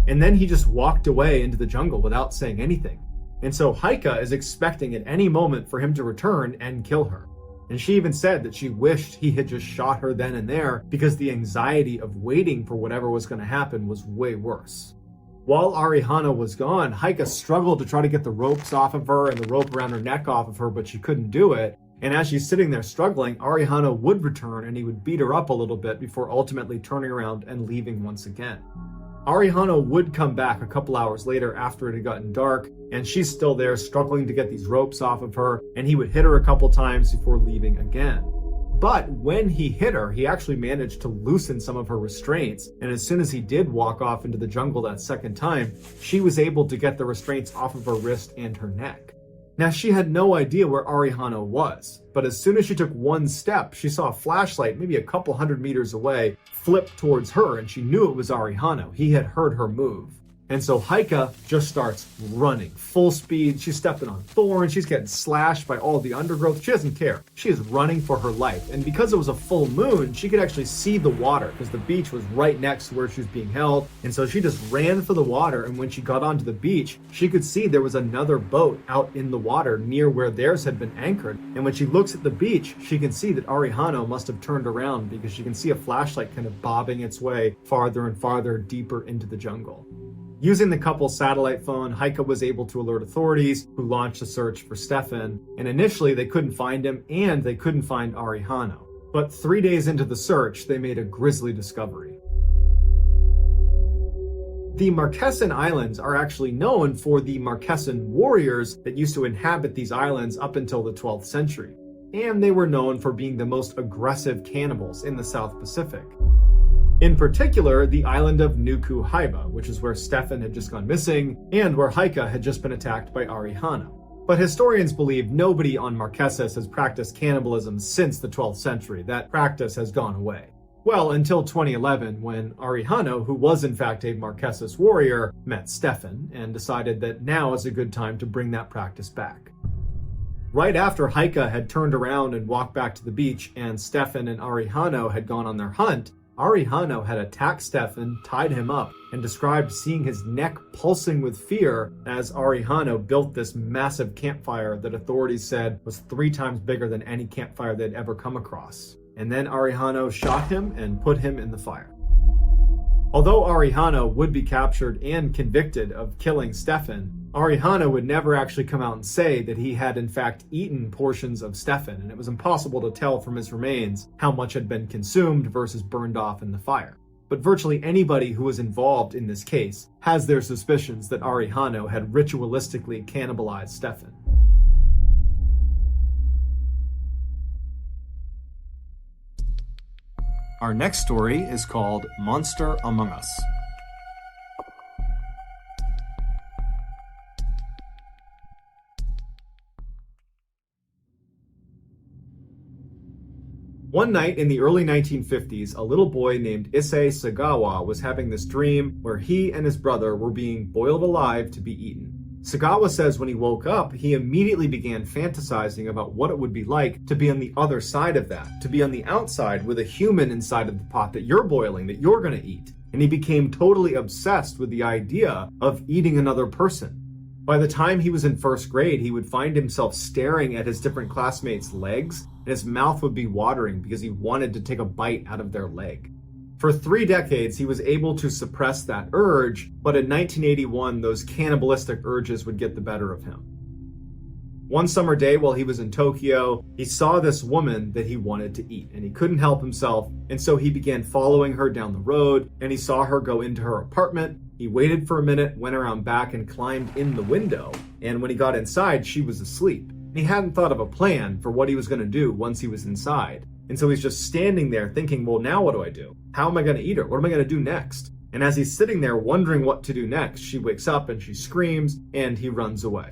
And then he just walked away into the jungle without saying anything. And so Heike is expecting at any moment for him to return and kill her. And she even said that she wished he had just shot her then and there because the anxiety of waiting for whatever was going to happen was way worse. While Arihano was gone, Heike struggled to try to get the ropes off of her and the rope around her neck off of her, but she couldn't do it. And as she's sitting there struggling, Arihano would return and he would beat her up a little bit before ultimately turning around and leaving once again. Arihano would come back a couple hours later after it had gotten dark, and she's still there struggling to get these ropes off of her, and he would hit her a couple times before leaving again. But when he hit her, he actually managed to loosen some of her restraints, and as soon as he did walk off into the jungle that second time, she was able to get the restraints off of her wrist and her neck. Now, she had no idea where Arihano was, but as soon as she took one step, she saw a flashlight maybe a couple hundred meters away flip towards her, and she knew it was Arihano. He had heard her move. And so Heike just starts running full speed. She's stepping on thorns. She's getting slashed by all the undergrowth. She doesn't care. She is running for her life. And because it was a full moon, she could actually see the water because the beach was right next to where she was being held. And so she just ran for the water. And when she got onto the beach, she could see there was another boat out in the water near where theirs had been anchored. And when she looks at the beach, she can see that Arihano must have turned around because she can see a flashlight kind of bobbing its way farther and farther deeper into the jungle. Using the couple's satellite phone, Heike was able to alert authorities, who launched a search for Stefan, and initially they couldn't find him and they couldn't find Arihano. But 3 days into the search, they made a grisly discovery. The Marquesan Islands are actually known for the Marquesan warriors that used to inhabit these islands up until the 12th century, and they were known for being the most aggressive cannibals in the South Pacific. In particular, the island of Nuku Hiva, which is where Stefan had just gone missing, and where Heike had just been attacked by Arihano. But historians believe nobody on Marquesas has practiced cannibalism since the 12th century. That practice has gone away. Well, until 2011, when Arihano, who was in fact a Marquesas warrior, met Stefan and decided that now is a good time to bring that practice back. Right after Heike had turned around and walked back to the beach and Stefan and Arihano had gone on their hunt, Arihano had attacked Stefan, tied him up, and described seeing his neck pulsing with fear as Arihano built this massive campfire that authorities said was 3 times bigger than any campfire they'd ever come across. And then Arihano shot him and put him in the fire. Although Arihano would be captured and convicted of killing Stefan, Arihano would never actually come out and say that he had in fact eaten portions of Stefan, and it was impossible to tell from his remains how much had been consumed versus burned off in the fire. But virtually anybody who was involved in this case has their suspicions that Arihano had ritualistically cannibalized Stefan. Our next story is called Monster Among Us. One night in the early 1950s, a little boy named Issei Sagawa was having this dream where he and his brother were being boiled alive to be eaten. Sagawa says when he woke up, he immediately began fantasizing about what it would be like to be on the other side of that, to be on the outside with a human inside of the pot that you're boiling, that you're going to eat. And he became totally obsessed with the idea of eating another person. By the time he was in first grade, he would find himself staring at his different classmates' legs, and his mouth would be watering because he wanted to take a bite out of their leg. For 3 decades, he was able to suppress that urge, but in 1981, those cannibalistic urges would get the better of him. One summer day while he was in Tokyo, he saw this woman that he wanted to eat, and he couldn't help himself, and so he began following her down the road, and he saw her go into her apartment. He waited for a minute, went around back, and climbed in the window, and when he got inside, she was asleep. And he hadn't thought of a plan for what he was going to do once he was inside. And so he's just standing there thinking, well, now what do I do? How am I going to eat her? What am I going to do next? And as he's sitting there wondering what to do next, she wakes up and she screams and he runs away.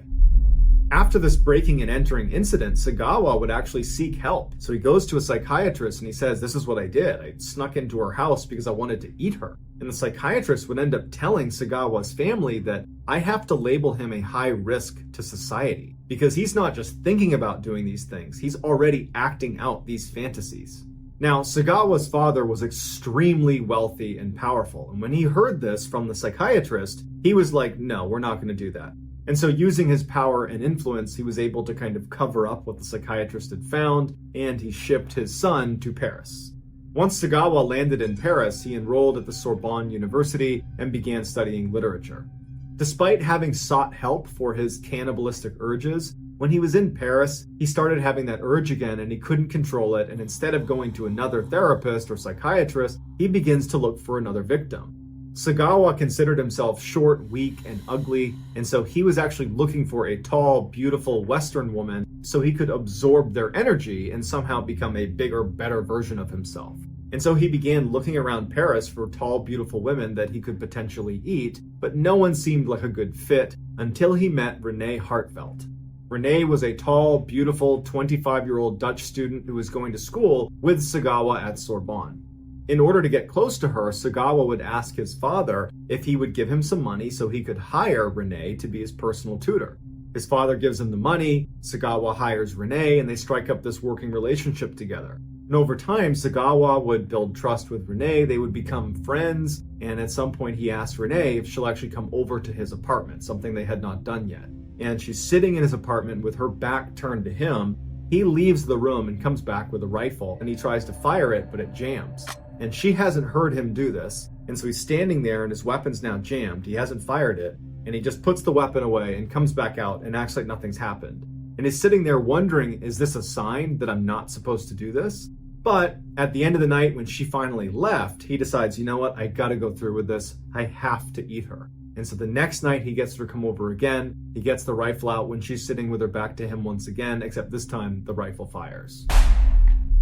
After this breaking and entering incident, Sagawa would actually seek help. So he goes to a psychiatrist and he says, this is what I did. I snuck into her house because I wanted to eat her. And the psychiatrist would end up telling Sagawa's family that I have to label him a high risk to society because he's not just thinking about doing these things, he's already acting out these fantasies. Now, Sagawa's father was extremely wealthy and powerful. And when he heard this from the psychiatrist, he was like, no, we're not going to do that. And so using his power and influence, he was able to kind of cover up what the psychiatrist had found, and he shipped his son to Paris. Once Sagawa landed in Paris, he enrolled at the Sorbonne University and began studying literature. Despite having sought help for his cannibalistic urges, when he was in Paris, he started having that urge again and he couldn't control it, and instead of going to another therapist or psychiatrist, he begins to look for another victim. Sagawa considered himself short, weak, and ugly, and so he was actually looking for a tall, beautiful Western woman so he could absorb their energy and somehow become a bigger, better version of himself. And so he began looking around Paris for tall, beautiful women that he could potentially eat, but no one seemed like a good fit until he met Renee Hartevelt. Renee was a tall, beautiful, 25-year-old Dutch student who was going to school with Sagawa at Sorbonne. In order to get close to her, Sagawa would ask his father if he would give him some money so he could hire Renee to be his personal tutor. His father gives him the money, Sagawa hires Renee, and they strike up this working relationship together. And over time, Sagawa would build trust with Renee, they would become friends, and at some point he asked Renee if she'll actually come over to his apartment, something they had not done yet. And she's sitting in his apartment with her back turned to him. He leaves the room and comes back with a rifle, and he tries to fire it, but it jams. And she hasn't heard him do this, and so he's standing there and his weapon's now jammed. He hasn't fired it, and he just puts the weapon away and comes back out and acts like nothing's happened. And he's sitting there wondering, is this a sign that I'm not supposed to do this? But at the end of the night, when she finally left, he decides, you know what, I gotta go through with this. I have to eat her. And so the next night he gets her to come over again. He gets the rifle out when she's sitting with her back to him once again, except this time the rifle fires.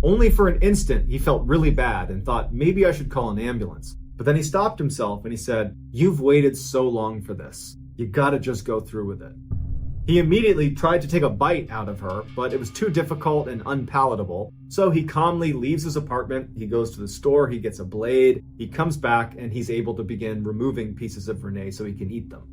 Only for an instant, he felt really bad and thought maybe I should call an ambulance. But then he stopped himself and he said, you've waited so long for this. You gotta just go through with it. He immediately tried to take a bite out of her, but it was too difficult and unpalatable. So he calmly leaves his apartment, he goes to the store, he gets a blade, he comes back and he's able to begin removing pieces of Renee so he can eat them.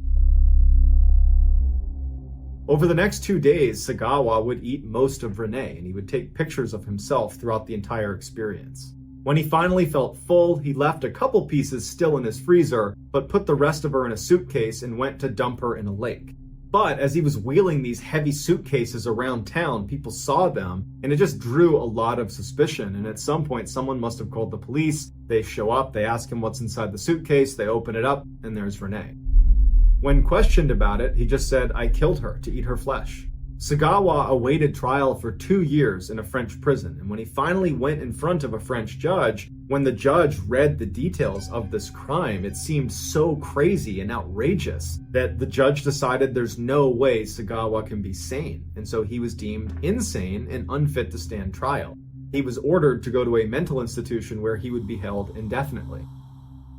Over the next 2 days, Sagawa would eat most of Renee, and he would take pictures of himself throughout the entire experience. When he finally felt full, he left a couple pieces still in his freezer, but put the rest of her in a suitcase and went to dump her in a lake. But as he was wheeling these heavy suitcases around town, people saw them, and it just drew a lot of suspicion. And at some point, someone must have called the police. They show up, they ask him what's inside the suitcase, they open it up, and there's Renee. When questioned about it, he just said, "I killed her to eat her flesh." Sagawa awaited trial for 2 years in a French prison, and when he finally went in front of a French judge, when the judge read the details of this crime, it seemed so crazy and outrageous that the judge decided there's no way Sagawa can be sane, and so he was deemed insane and unfit to stand trial. He was ordered to go to a mental institution where he would be held indefinitely.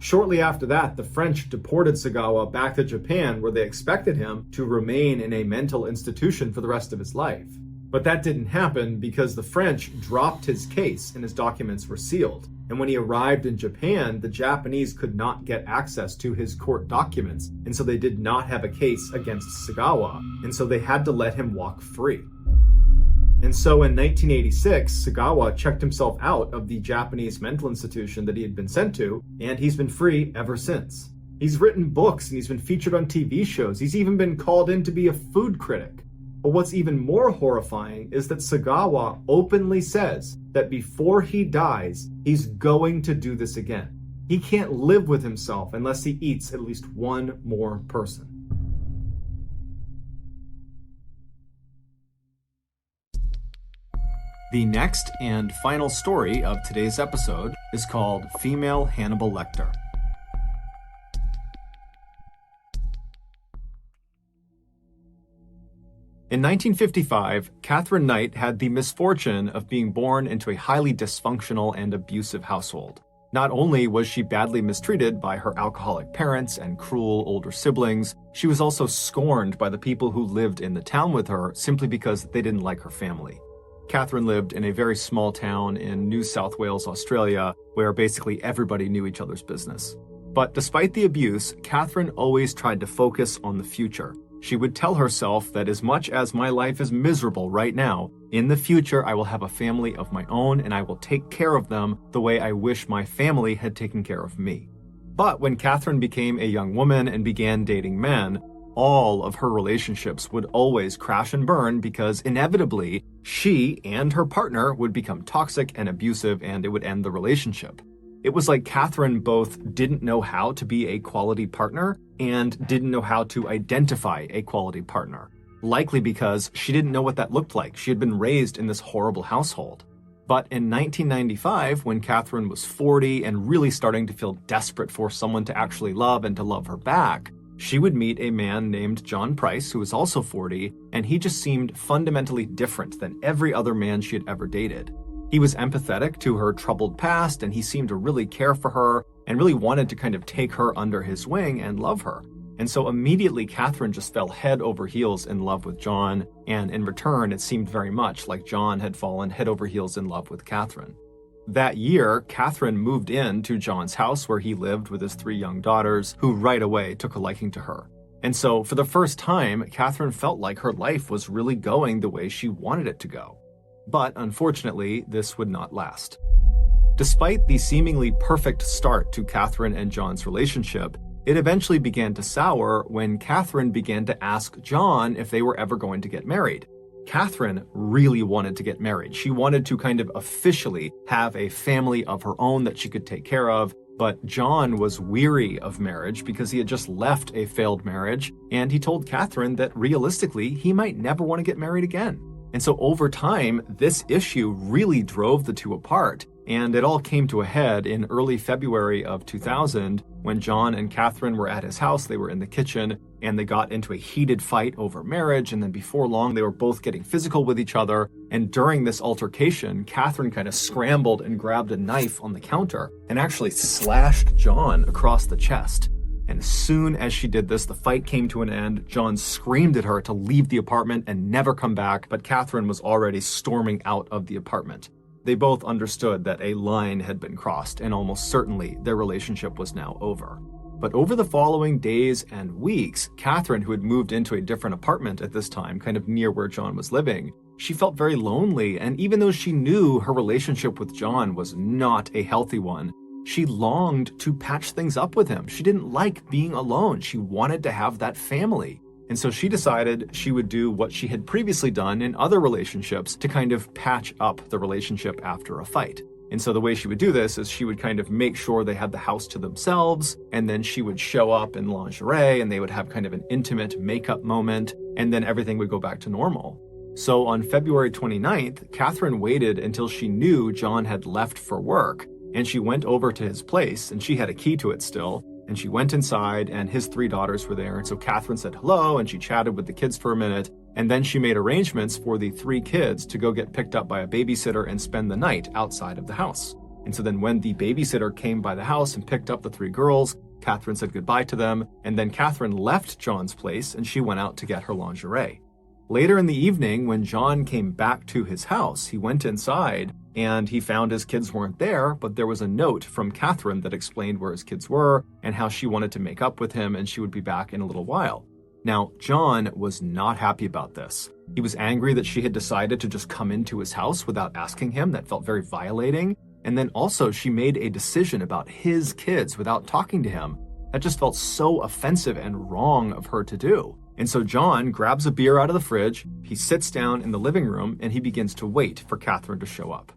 Shortly after that, the French deported Sagawa back to Japan, where they expected him to remain in a mental institution for the rest of his life. But that didn't happen because the French dropped his case and his documents were sealed. And when he arrived in Japan, the Japanese could not get access to his court documents, and so they did not have a case against Sagawa, and so they had to let him walk free. And so in 1986, Sagawa checked himself out of the Japanese mental institution that he had been sent to, and he's been free ever since. He's written books and he's been featured on TV shows. He's even been called in to be a food critic. But what's even more horrifying is that Sagawa openly says that before he dies, he's going to do this again. He can't live with himself unless he eats at least one more person. The next and final story of today's episode is called Female Hannibal Lecter. In 1955, Catherine Knight had the misfortune of being born into a highly dysfunctional and abusive household. Not only was she badly mistreated by her alcoholic parents and cruel older siblings, she was also scorned by the people who lived in the town with her simply because they didn't like her family. Catherine lived in a very small town in New South Wales, Australia, where basically everybody knew each other's business. But despite the abuse, Catherine always tried to focus on the future. She would tell herself that as much as my life is miserable right now, in the future I will have a family of my own and I will take care of them the way I wish my family had taken care of me. But when Catherine became a young woman and began dating men, all of her relationships would always crash and burn because inevitably she and her partner would become toxic and abusive and it would end the relationship. It was like Catherine both didn't know how to be a quality partner and didn't know how to identify a quality partner, likely because she didn't know what that looked like. She had been raised in this horrible household. But in 1995, when Catherine was 40 and really starting to feel desperate for someone to actually love and to love her back, she would meet a man named John Price, who was also 40, and he just seemed fundamentally different than every other man she had ever dated. He was empathetic to her troubled past, and he seemed to really care for her and really wanted to kind of take her under his wing and love her. And so immediately Catherine just fell head over heels in love with John, and in return it seemed very much like John had fallen head over heels in love with Catherine. That year, Catherine moved in to John's house where he lived with his 3 young daughters, who right away took a liking to her. And so for the first time, Catherine felt like her life was really going the way she wanted it to go. But unfortunately, this would not last. Despite the seemingly perfect start to Catherine and John's relationship, it eventually began to sour when Catherine began to ask John if they were ever going to get married. Catherine really wanted to get married. She wanted to kind of officially have a family of her own that she could take care of, but John was weary of marriage because he had just left a failed marriage, and he told Catherine that realistically, he might never want to get married again. And so over time, this issue really drove the two apart, and it all came to a head in early February of 2000 when John and Catherine were at his house. They were in the kitchen, and they got into a heated fight over marriage, and then before long, they were both getting physical with each other. And during this altercation, Catherine kind of scrambled and grabbed a knife on the counter and actually slashed John across the chest. And as soon as she did this, the fight came to an end. John screamed at her to leave the apartment and never come back, but Catherine was already storming out of the apartment. They both understood that a line had been crossed, and almost certainly their relationship was now over. But over the following days and weeks, Catherine, who had moved into a different apartment at this time, kind of near where John was living, she felt very lonely, and even though she knew her relationship with John was not a healthy one, she longed to patch things up with him. She didn't like being alone. She wanted to have that family. And so she decided she would do what she had previously done in other relationships to kind of patch up the relationship after a fight. And so the way she would do this is she would kind of make sure they had the house to themselves, and then she would show up in lingerie and they would have kind of an intimate makeup moment, and then everything would go back to normal. So on February 29th, Catherine waited until she knew John had left for work, and she went over to his place, and she had a key to it still, and she went inside, and his 3 daughters were there. And so Catherine said hello, and she chatted with the kids for a minute, and then she made arrangements for the 3 kids to go get picked up by a babysitter and spend the night outside of the house. And so then when the babysitter came by the house and picked up the 3 girls, Catherine said goodbye to them, and then Catherine left John's place, and she went out to get her lingerie. Later in the evening, when John came back to his house, he went inside and he found his kids weren't there, but there was a note from Catherine that explained where his kids were and how she wanted to make up with him and she would be back in a little while. Now, John was not happy about this. He was angry that she had decided to just come into his house without asking him. That felt very violating. And then also she made a decision about his kids without talking to him. That just felt so offensive and wrong of her to do. And so John grabs a beer out of the fridge, he sits down in the living room, and he begins to wait for Catherine to show up.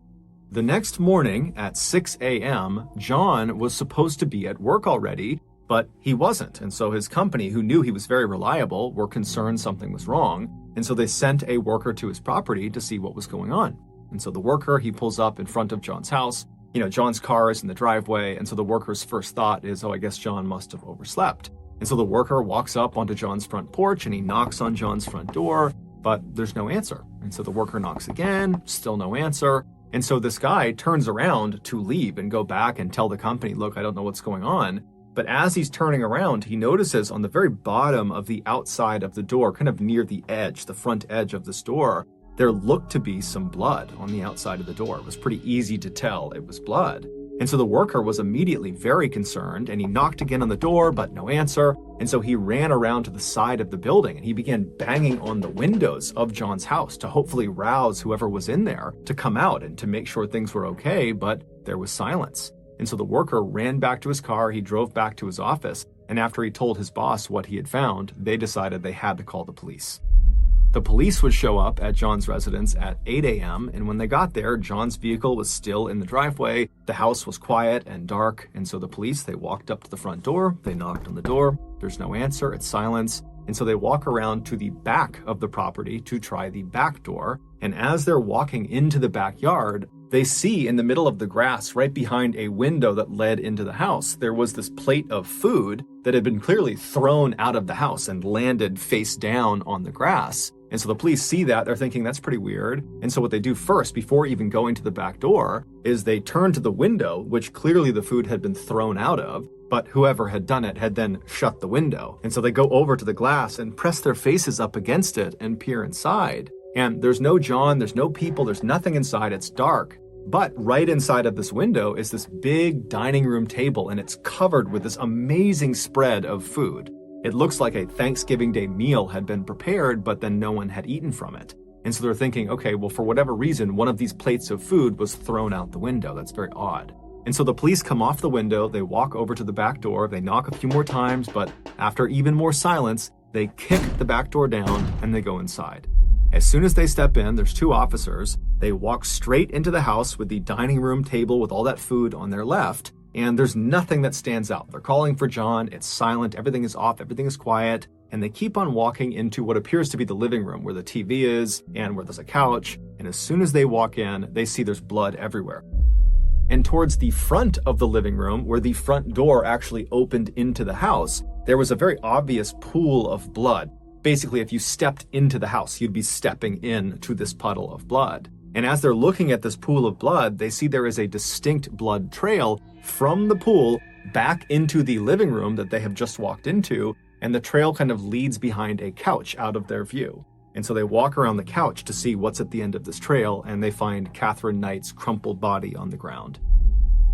The next morning at 6 a.m., John was supposed to be at work already, but he wasn't. And so his company, who knew he was very reliable, were concerned something was wrong. And so they sent a worker to his property to see what was going on. And so the worker, he pulls up in front of John's house. John's car is in the driveway. And so the worker's first thought is, I guess John must have overslept. And so the worker walks up onto John's front porch and he knocks on John's front door, but there's no answer. And so the worker knocks again, still no answer. And so this guy turns around to leave and go back and tell the company, look, I don't know what's going on. But as he's turning around, he notices on the very bottom of the outside of the door, kind of near the edge, the front edge of this door, there looked to be some blood on the outside of the door. It was pretty easy to tell it was blood. And so the worker was immediately very concerned, and he knocked again on the door, but no answer. And so he ran around to the side of the building and he began banging on the windows of John's house to hopefully rouse whoever was in there to come out and to make sure things were okay, but there was silence. And so the worker ran back to his car, he drove back to his office, and after he told his boss what he had found, they decided they had to call the police. The police would show up at John's residence at 8 a.m., and when they got there, John's vehicle was still in the driveway. The house was quiet and dark, and so the police, they walked up to the front door, they knocked on the door, there's no answer, it's silence, and so they walk around to the back of the property to try the back door, and as they're walking into the backyard, they see in the middle of the grass, right behind a window that led into the house, there was this plate of food that had been clearly thrown out of the house and landed face down on the grass. And so the police see that, they're thinking that's pretty weird. And so what they do first, before even going to the back door, is they turn to the window, which clearly the food had been thrown out of, but whoever had done it had then shut the window. And so they go over to the glass and press their faces up against it and peer inside. And there's no John, there's no people, there's nothing inside, it's dark. But right inside of this window is this big dining room table, and it's covered with this amazing spread of food. It looks like a Thanksgiving Day meal had been prepared, but then no one had eaten from it. And so they're thinking, okay, well, for whatever reason, one of these plates of food was thrown out the window. That's very odd. And so the police come off the window, they walk over to the back door, they knock a few more times, but after even more silence, they kick the back door down and they go inside. As soon as they step in, there's 2 officers. They walk straight into the house with the dining room table with all that food on their left, and there's nothing that stands out. They're calling for John, it's silent, everything is off, everything is quiet, and they keep on walking into what appears to be the living room where the TV is and where there's a couch, and as soon as they walk in, they see there's blood everywhere. And towards the front of the living room, where the front door actually opened into the house, there was a very obvious pool of blood. Basically, if you stepped into the house, you'd be stepping into this puddle of blood. And as they're looking at this pool of blood, they see there is a distinct blood trail from the pool back into the living room that they have just walked into, and the trail kind of leads behind a couch out of their view. And so they walk around the couch to see what's at the end of this trail, and they find Catherine Knight's crumpled body on the ground.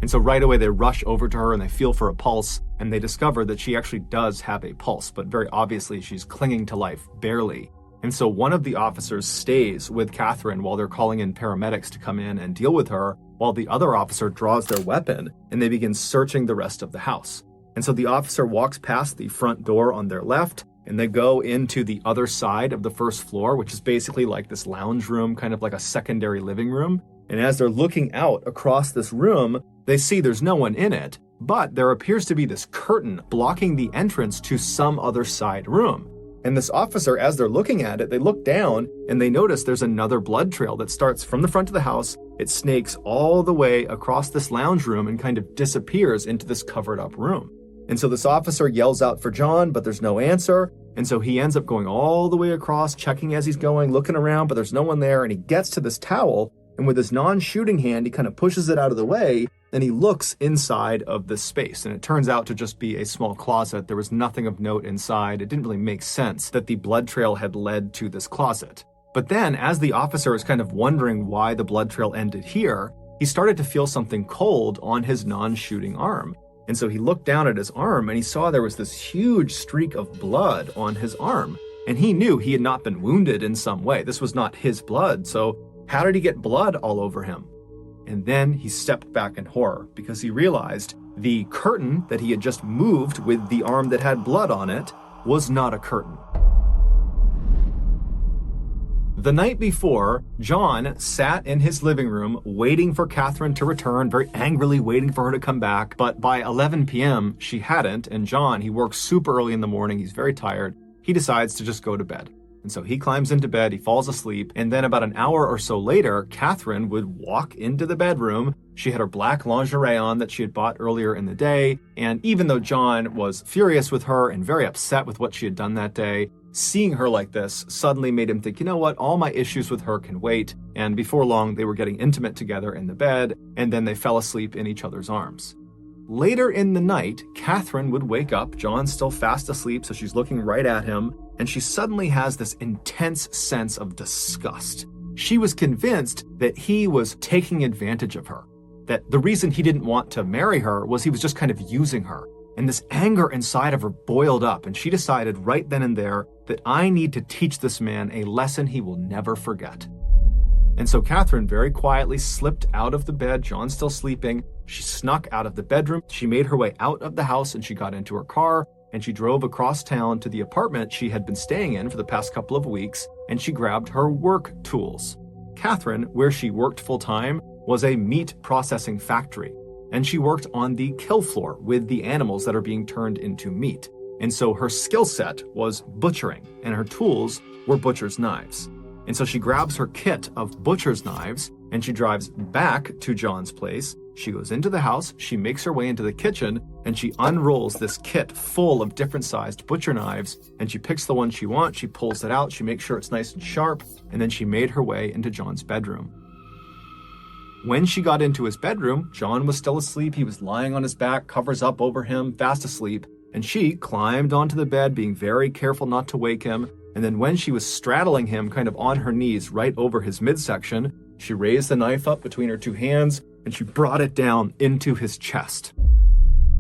And so right away they rush over to her and they feel for a pulse, and they discover that she actually does have a pulse, but very obviously she's clinging to life, barely. And so one of the officers stays with Catherine while they're calling in paramedics to come in and deal with her, while the other officer draws their weapon and they begin searching the rest of the house. And so the officer walks past the front door on their left, and they go into the other side of the first floor, which is basically like this lounge room, kind of like a secondary living room. And as they're looking out across this room, they see there's no one in it, but there appears to be this curtain blocking the entrance to some other side room. And this officer, as they're looking at it, they look down and they notice there's another blood trail that starts from the front of the house. It snakes all the way across this lounge room and kind of disappears into this covered up room. And so this officer yells out for John, but there's no answer. And so he ends up going all the way across, checking as he's going, looking around, but there's no one there. And he gets to this towel, and with his non-shooting hand, he kind of pushes it out of the way, and he looks inside of this space. And it turns out to just be a small closet. There was nothing of note inside. It didn't really make sense that the blood trail had led to this closet. But then, as the officer is kind of wondering why the blood trail ended here, he started to feel something cold on his non-shooting arm. And so he looked down at his arm and he saw there was this huge streak of blood on his arm. And he knew he had not been wounded in some way. This was not his blood. So how did he get blood all over him? And then he stepped back in horror because he realized the curtain that he had just moved with the arm that had blood on it was not a curtain. The night before, John sat in his living room waiting for Catherine to return, very angrily waiting for her to come back. But by 11 p.m., she hadn't. And John, he works super early in the morning. He's very tired. He decides to just go to bed. And so he climbs into bed, he falls asleep. And then about an hour or so later, Catherine would walk into the bedroom. She had her black lingerie on that she had bought earlier in the day. And even though John was furious with her and very upset with what she had done that day, seeing her like this suddenly made him think, you know what, all my issues with her can wait. And before long, they were getting intimate together in the bed, and then they fell asleep in each other's arms. Later in the night, Catherine would wake up. John's still fast asleep, so she's looking right at him, and she suddenly has this intense sense of disgust. She was convinced that he was taking advantage of her, that the reason he didn't want to marry her was he was just kind of using her. And this anger inside of her boiled up, and she decided right then and there that I need to teach this man a lesson he will never forget. And so Catherine very quietly slipped out of the bed. John's still sleeping. She snuck out of the bedroom. She made her way out of the house, and she got into her car, and she drove across town to the apartment she had been staying in for the past couple of weeks, and she grabbed her work tools. Catherine, where she worked full-time, was a meat processing factory. And she worked on the kill floor with the animals that are being turned into meat. And so her skill set was butchering, and her tools were butcher's knives. And so she grabs her kit of butcher's knives, and she drives back to John's place. She goes into the house, she makes her way into the kitchen, and she unrolls this kit full of different sized butcher knives, and she picks the one she wants, she pulls it out, she makes sure it's nice and sharp, and then she made her way into John's bedroom. When she got into his bedroom, John was still asleep. He was lying on his back, covers up over him, fast asleep. And she climbed onto the bed, being very careful not to wake him. And then when she was straddling him kind of on her knees right over his midsection, she raised the knife up between her two hands and she brought it down into his chest.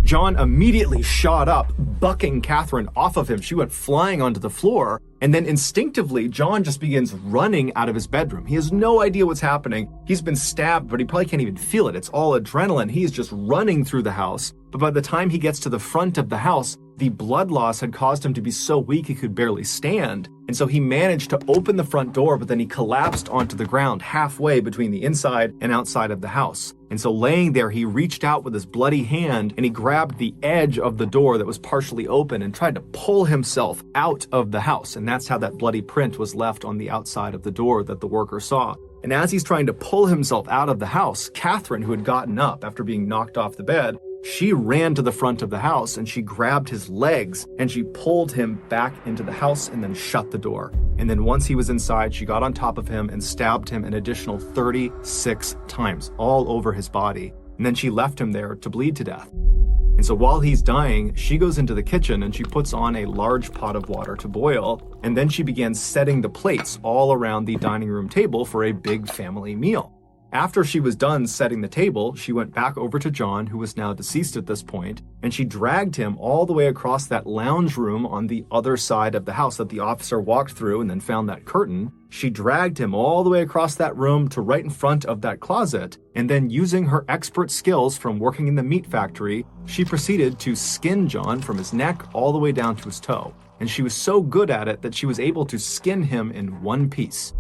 John immediately shot up, bucking Catherine off of him. She went flying onto the floor, and then instinctively, John just begins running out of his bedroom. He has no idea what's happening. He's been stabbed, but he probably can't even feel it. It's all adrenaline. He's just running through the house. But by the time he gets to the front of the house, the blood loss had caused him to be so weak he could barely stand. And so he managed to open the front door, but then he collapsed onto the ground halfway between the inside and outside of the house. And so laying there, he reached out with his bloody hand and he grabbed the edge of the door that was partially open and tried to pull himself out of the house. And that's how that bloody print was left on the outside of the door that the worker saw. And as he's trying to pull himself out of the house, Catherine, who had gotten up after being knocked off the bed, she ran to the front of the house and she grabbed his legs and she pulled him back into the house and then shut the door. And then once he was inside, she got on top of him and stabbed him an additional 36 times all over his body. And then she left him there to bleed to death. And so while he's dying, she goes into the kitchen and she puts on a large pot of water to boil. And then she begins setting the plates all around the dining room table for a big family meal. After she was done setting the table, she went back over to John, who was now deceased at this point, and she dragged him all the way across that lounge room on the other side of the house that the officer walked through and then found that curtain. She dragged him all the way across that room to right in front of that closet, and then using her expert skills from working in the meat factory, she proceeded to skin John from his neck all the way down to his toe. And she was so good at it that she was able to skin him in one piece.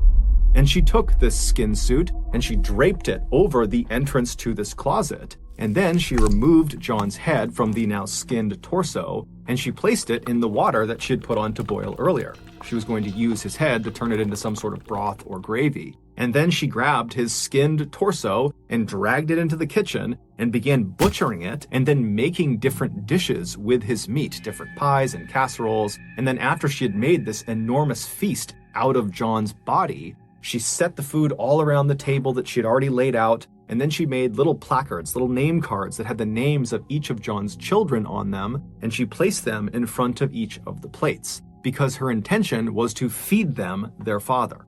And she took this skin suit and she draped it over the entrance to this closet. And then she removed John's head from the now skinned torso and she placed it in the water that she had put on to boil earlier. She was going to use his head to turn it into some sort of broth or gravy. And then she grabbed his skinned torso and dragged it into the kitchen and began butchering it and then making different dishes with his meat, different pies and casseroles. And then after she had made this enormous feast out of John's body, she set the food all around the table that she had already laid out, and then she made little placards, little name cards that had the names of each of John's children on them, and she placed them in front of each of the plates, because her intention was to feed them their father.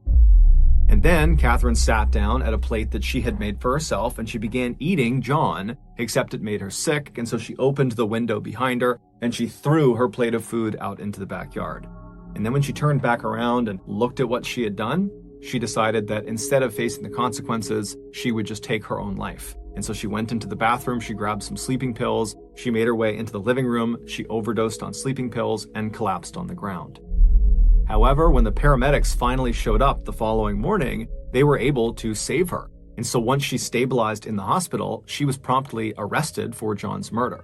And then Catherine sat down at a plate that she had made for herself, and she began eating John, except it made her sick, and so she opened the window behind her, and she threw her plate of food out into the backyard. And then when she turned back around and looked at what she had done, she decided that instead of facing the consequences, she would just take her own life. And so she went into the bathroom, she grabbed some sleeping pills, she made her way into the living room, she overdosed on sleeping pills, and collapsed on the ground. However, when the paramedics finally showed up the following morning, they were able to save her. And so once she stabilized in the hospital, she was promptly arrested for John's murder.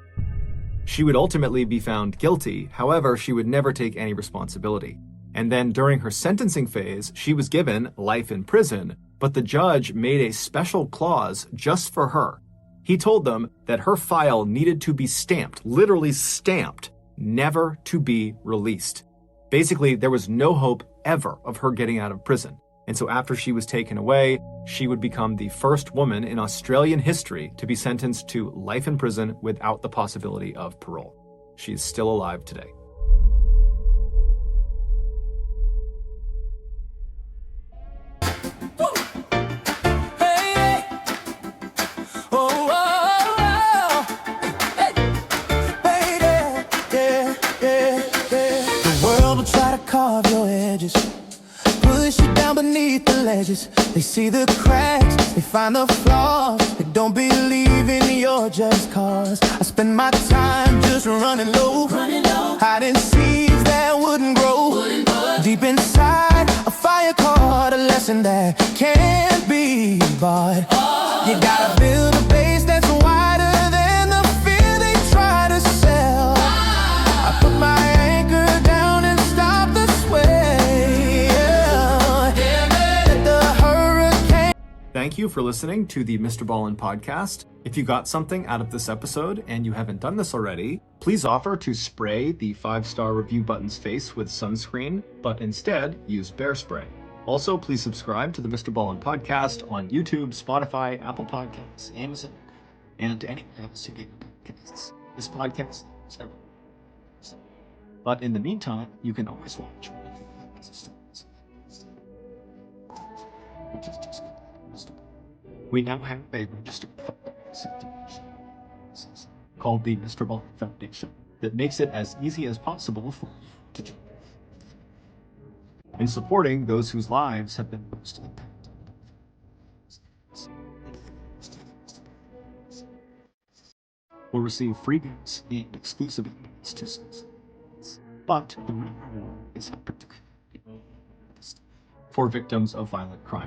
She would ultimately be found guilty, however, she would never take any responsibility. And then during her sentencing phase, she was given life in prison, but the judge made a special clause just for her. He told them that her file needed to be stamped, literally stamped, never to be released. Basically, there was no hope ever of her getting out of prison. And so after she was taken away, she would become the first woman in Australian history to be sentenced to life in prison without the possibility of parole. She is still alive today. Carve your edges, push you down beneath the ledges. They see the cracks, they find the flaws. They don't believe in your just cause. I spend my time just running low, hiding seeds that wouldn't grow. Deep inside, a fire caught, a lesson that can't be bought. You gotta build a base that's wider than the fear they try to sell. I put my anchor down and stop the sway. Let the hurricane. Thank you for listening to the MrBallen's podcast. If you got something out of this episode and you haven't done this already, please offer to spray the 5-star review button's face with sunscreen, but instead use bear spray. Also, please subscribe to the MrBallen's podcast on YouTube, Spotify, Apple Podcasts, Amazon, and anywhere else you get podcasts. This podcast is everywhere. But in the meantime, you can always watch. We now have a registered called the MrBallen's Foundation that makes it as easy as possible for you to join in supporting those whose lives have been most impacted. Will receive free gifts and exclusive emails to citizens. But the real reward is for victims of violent crime.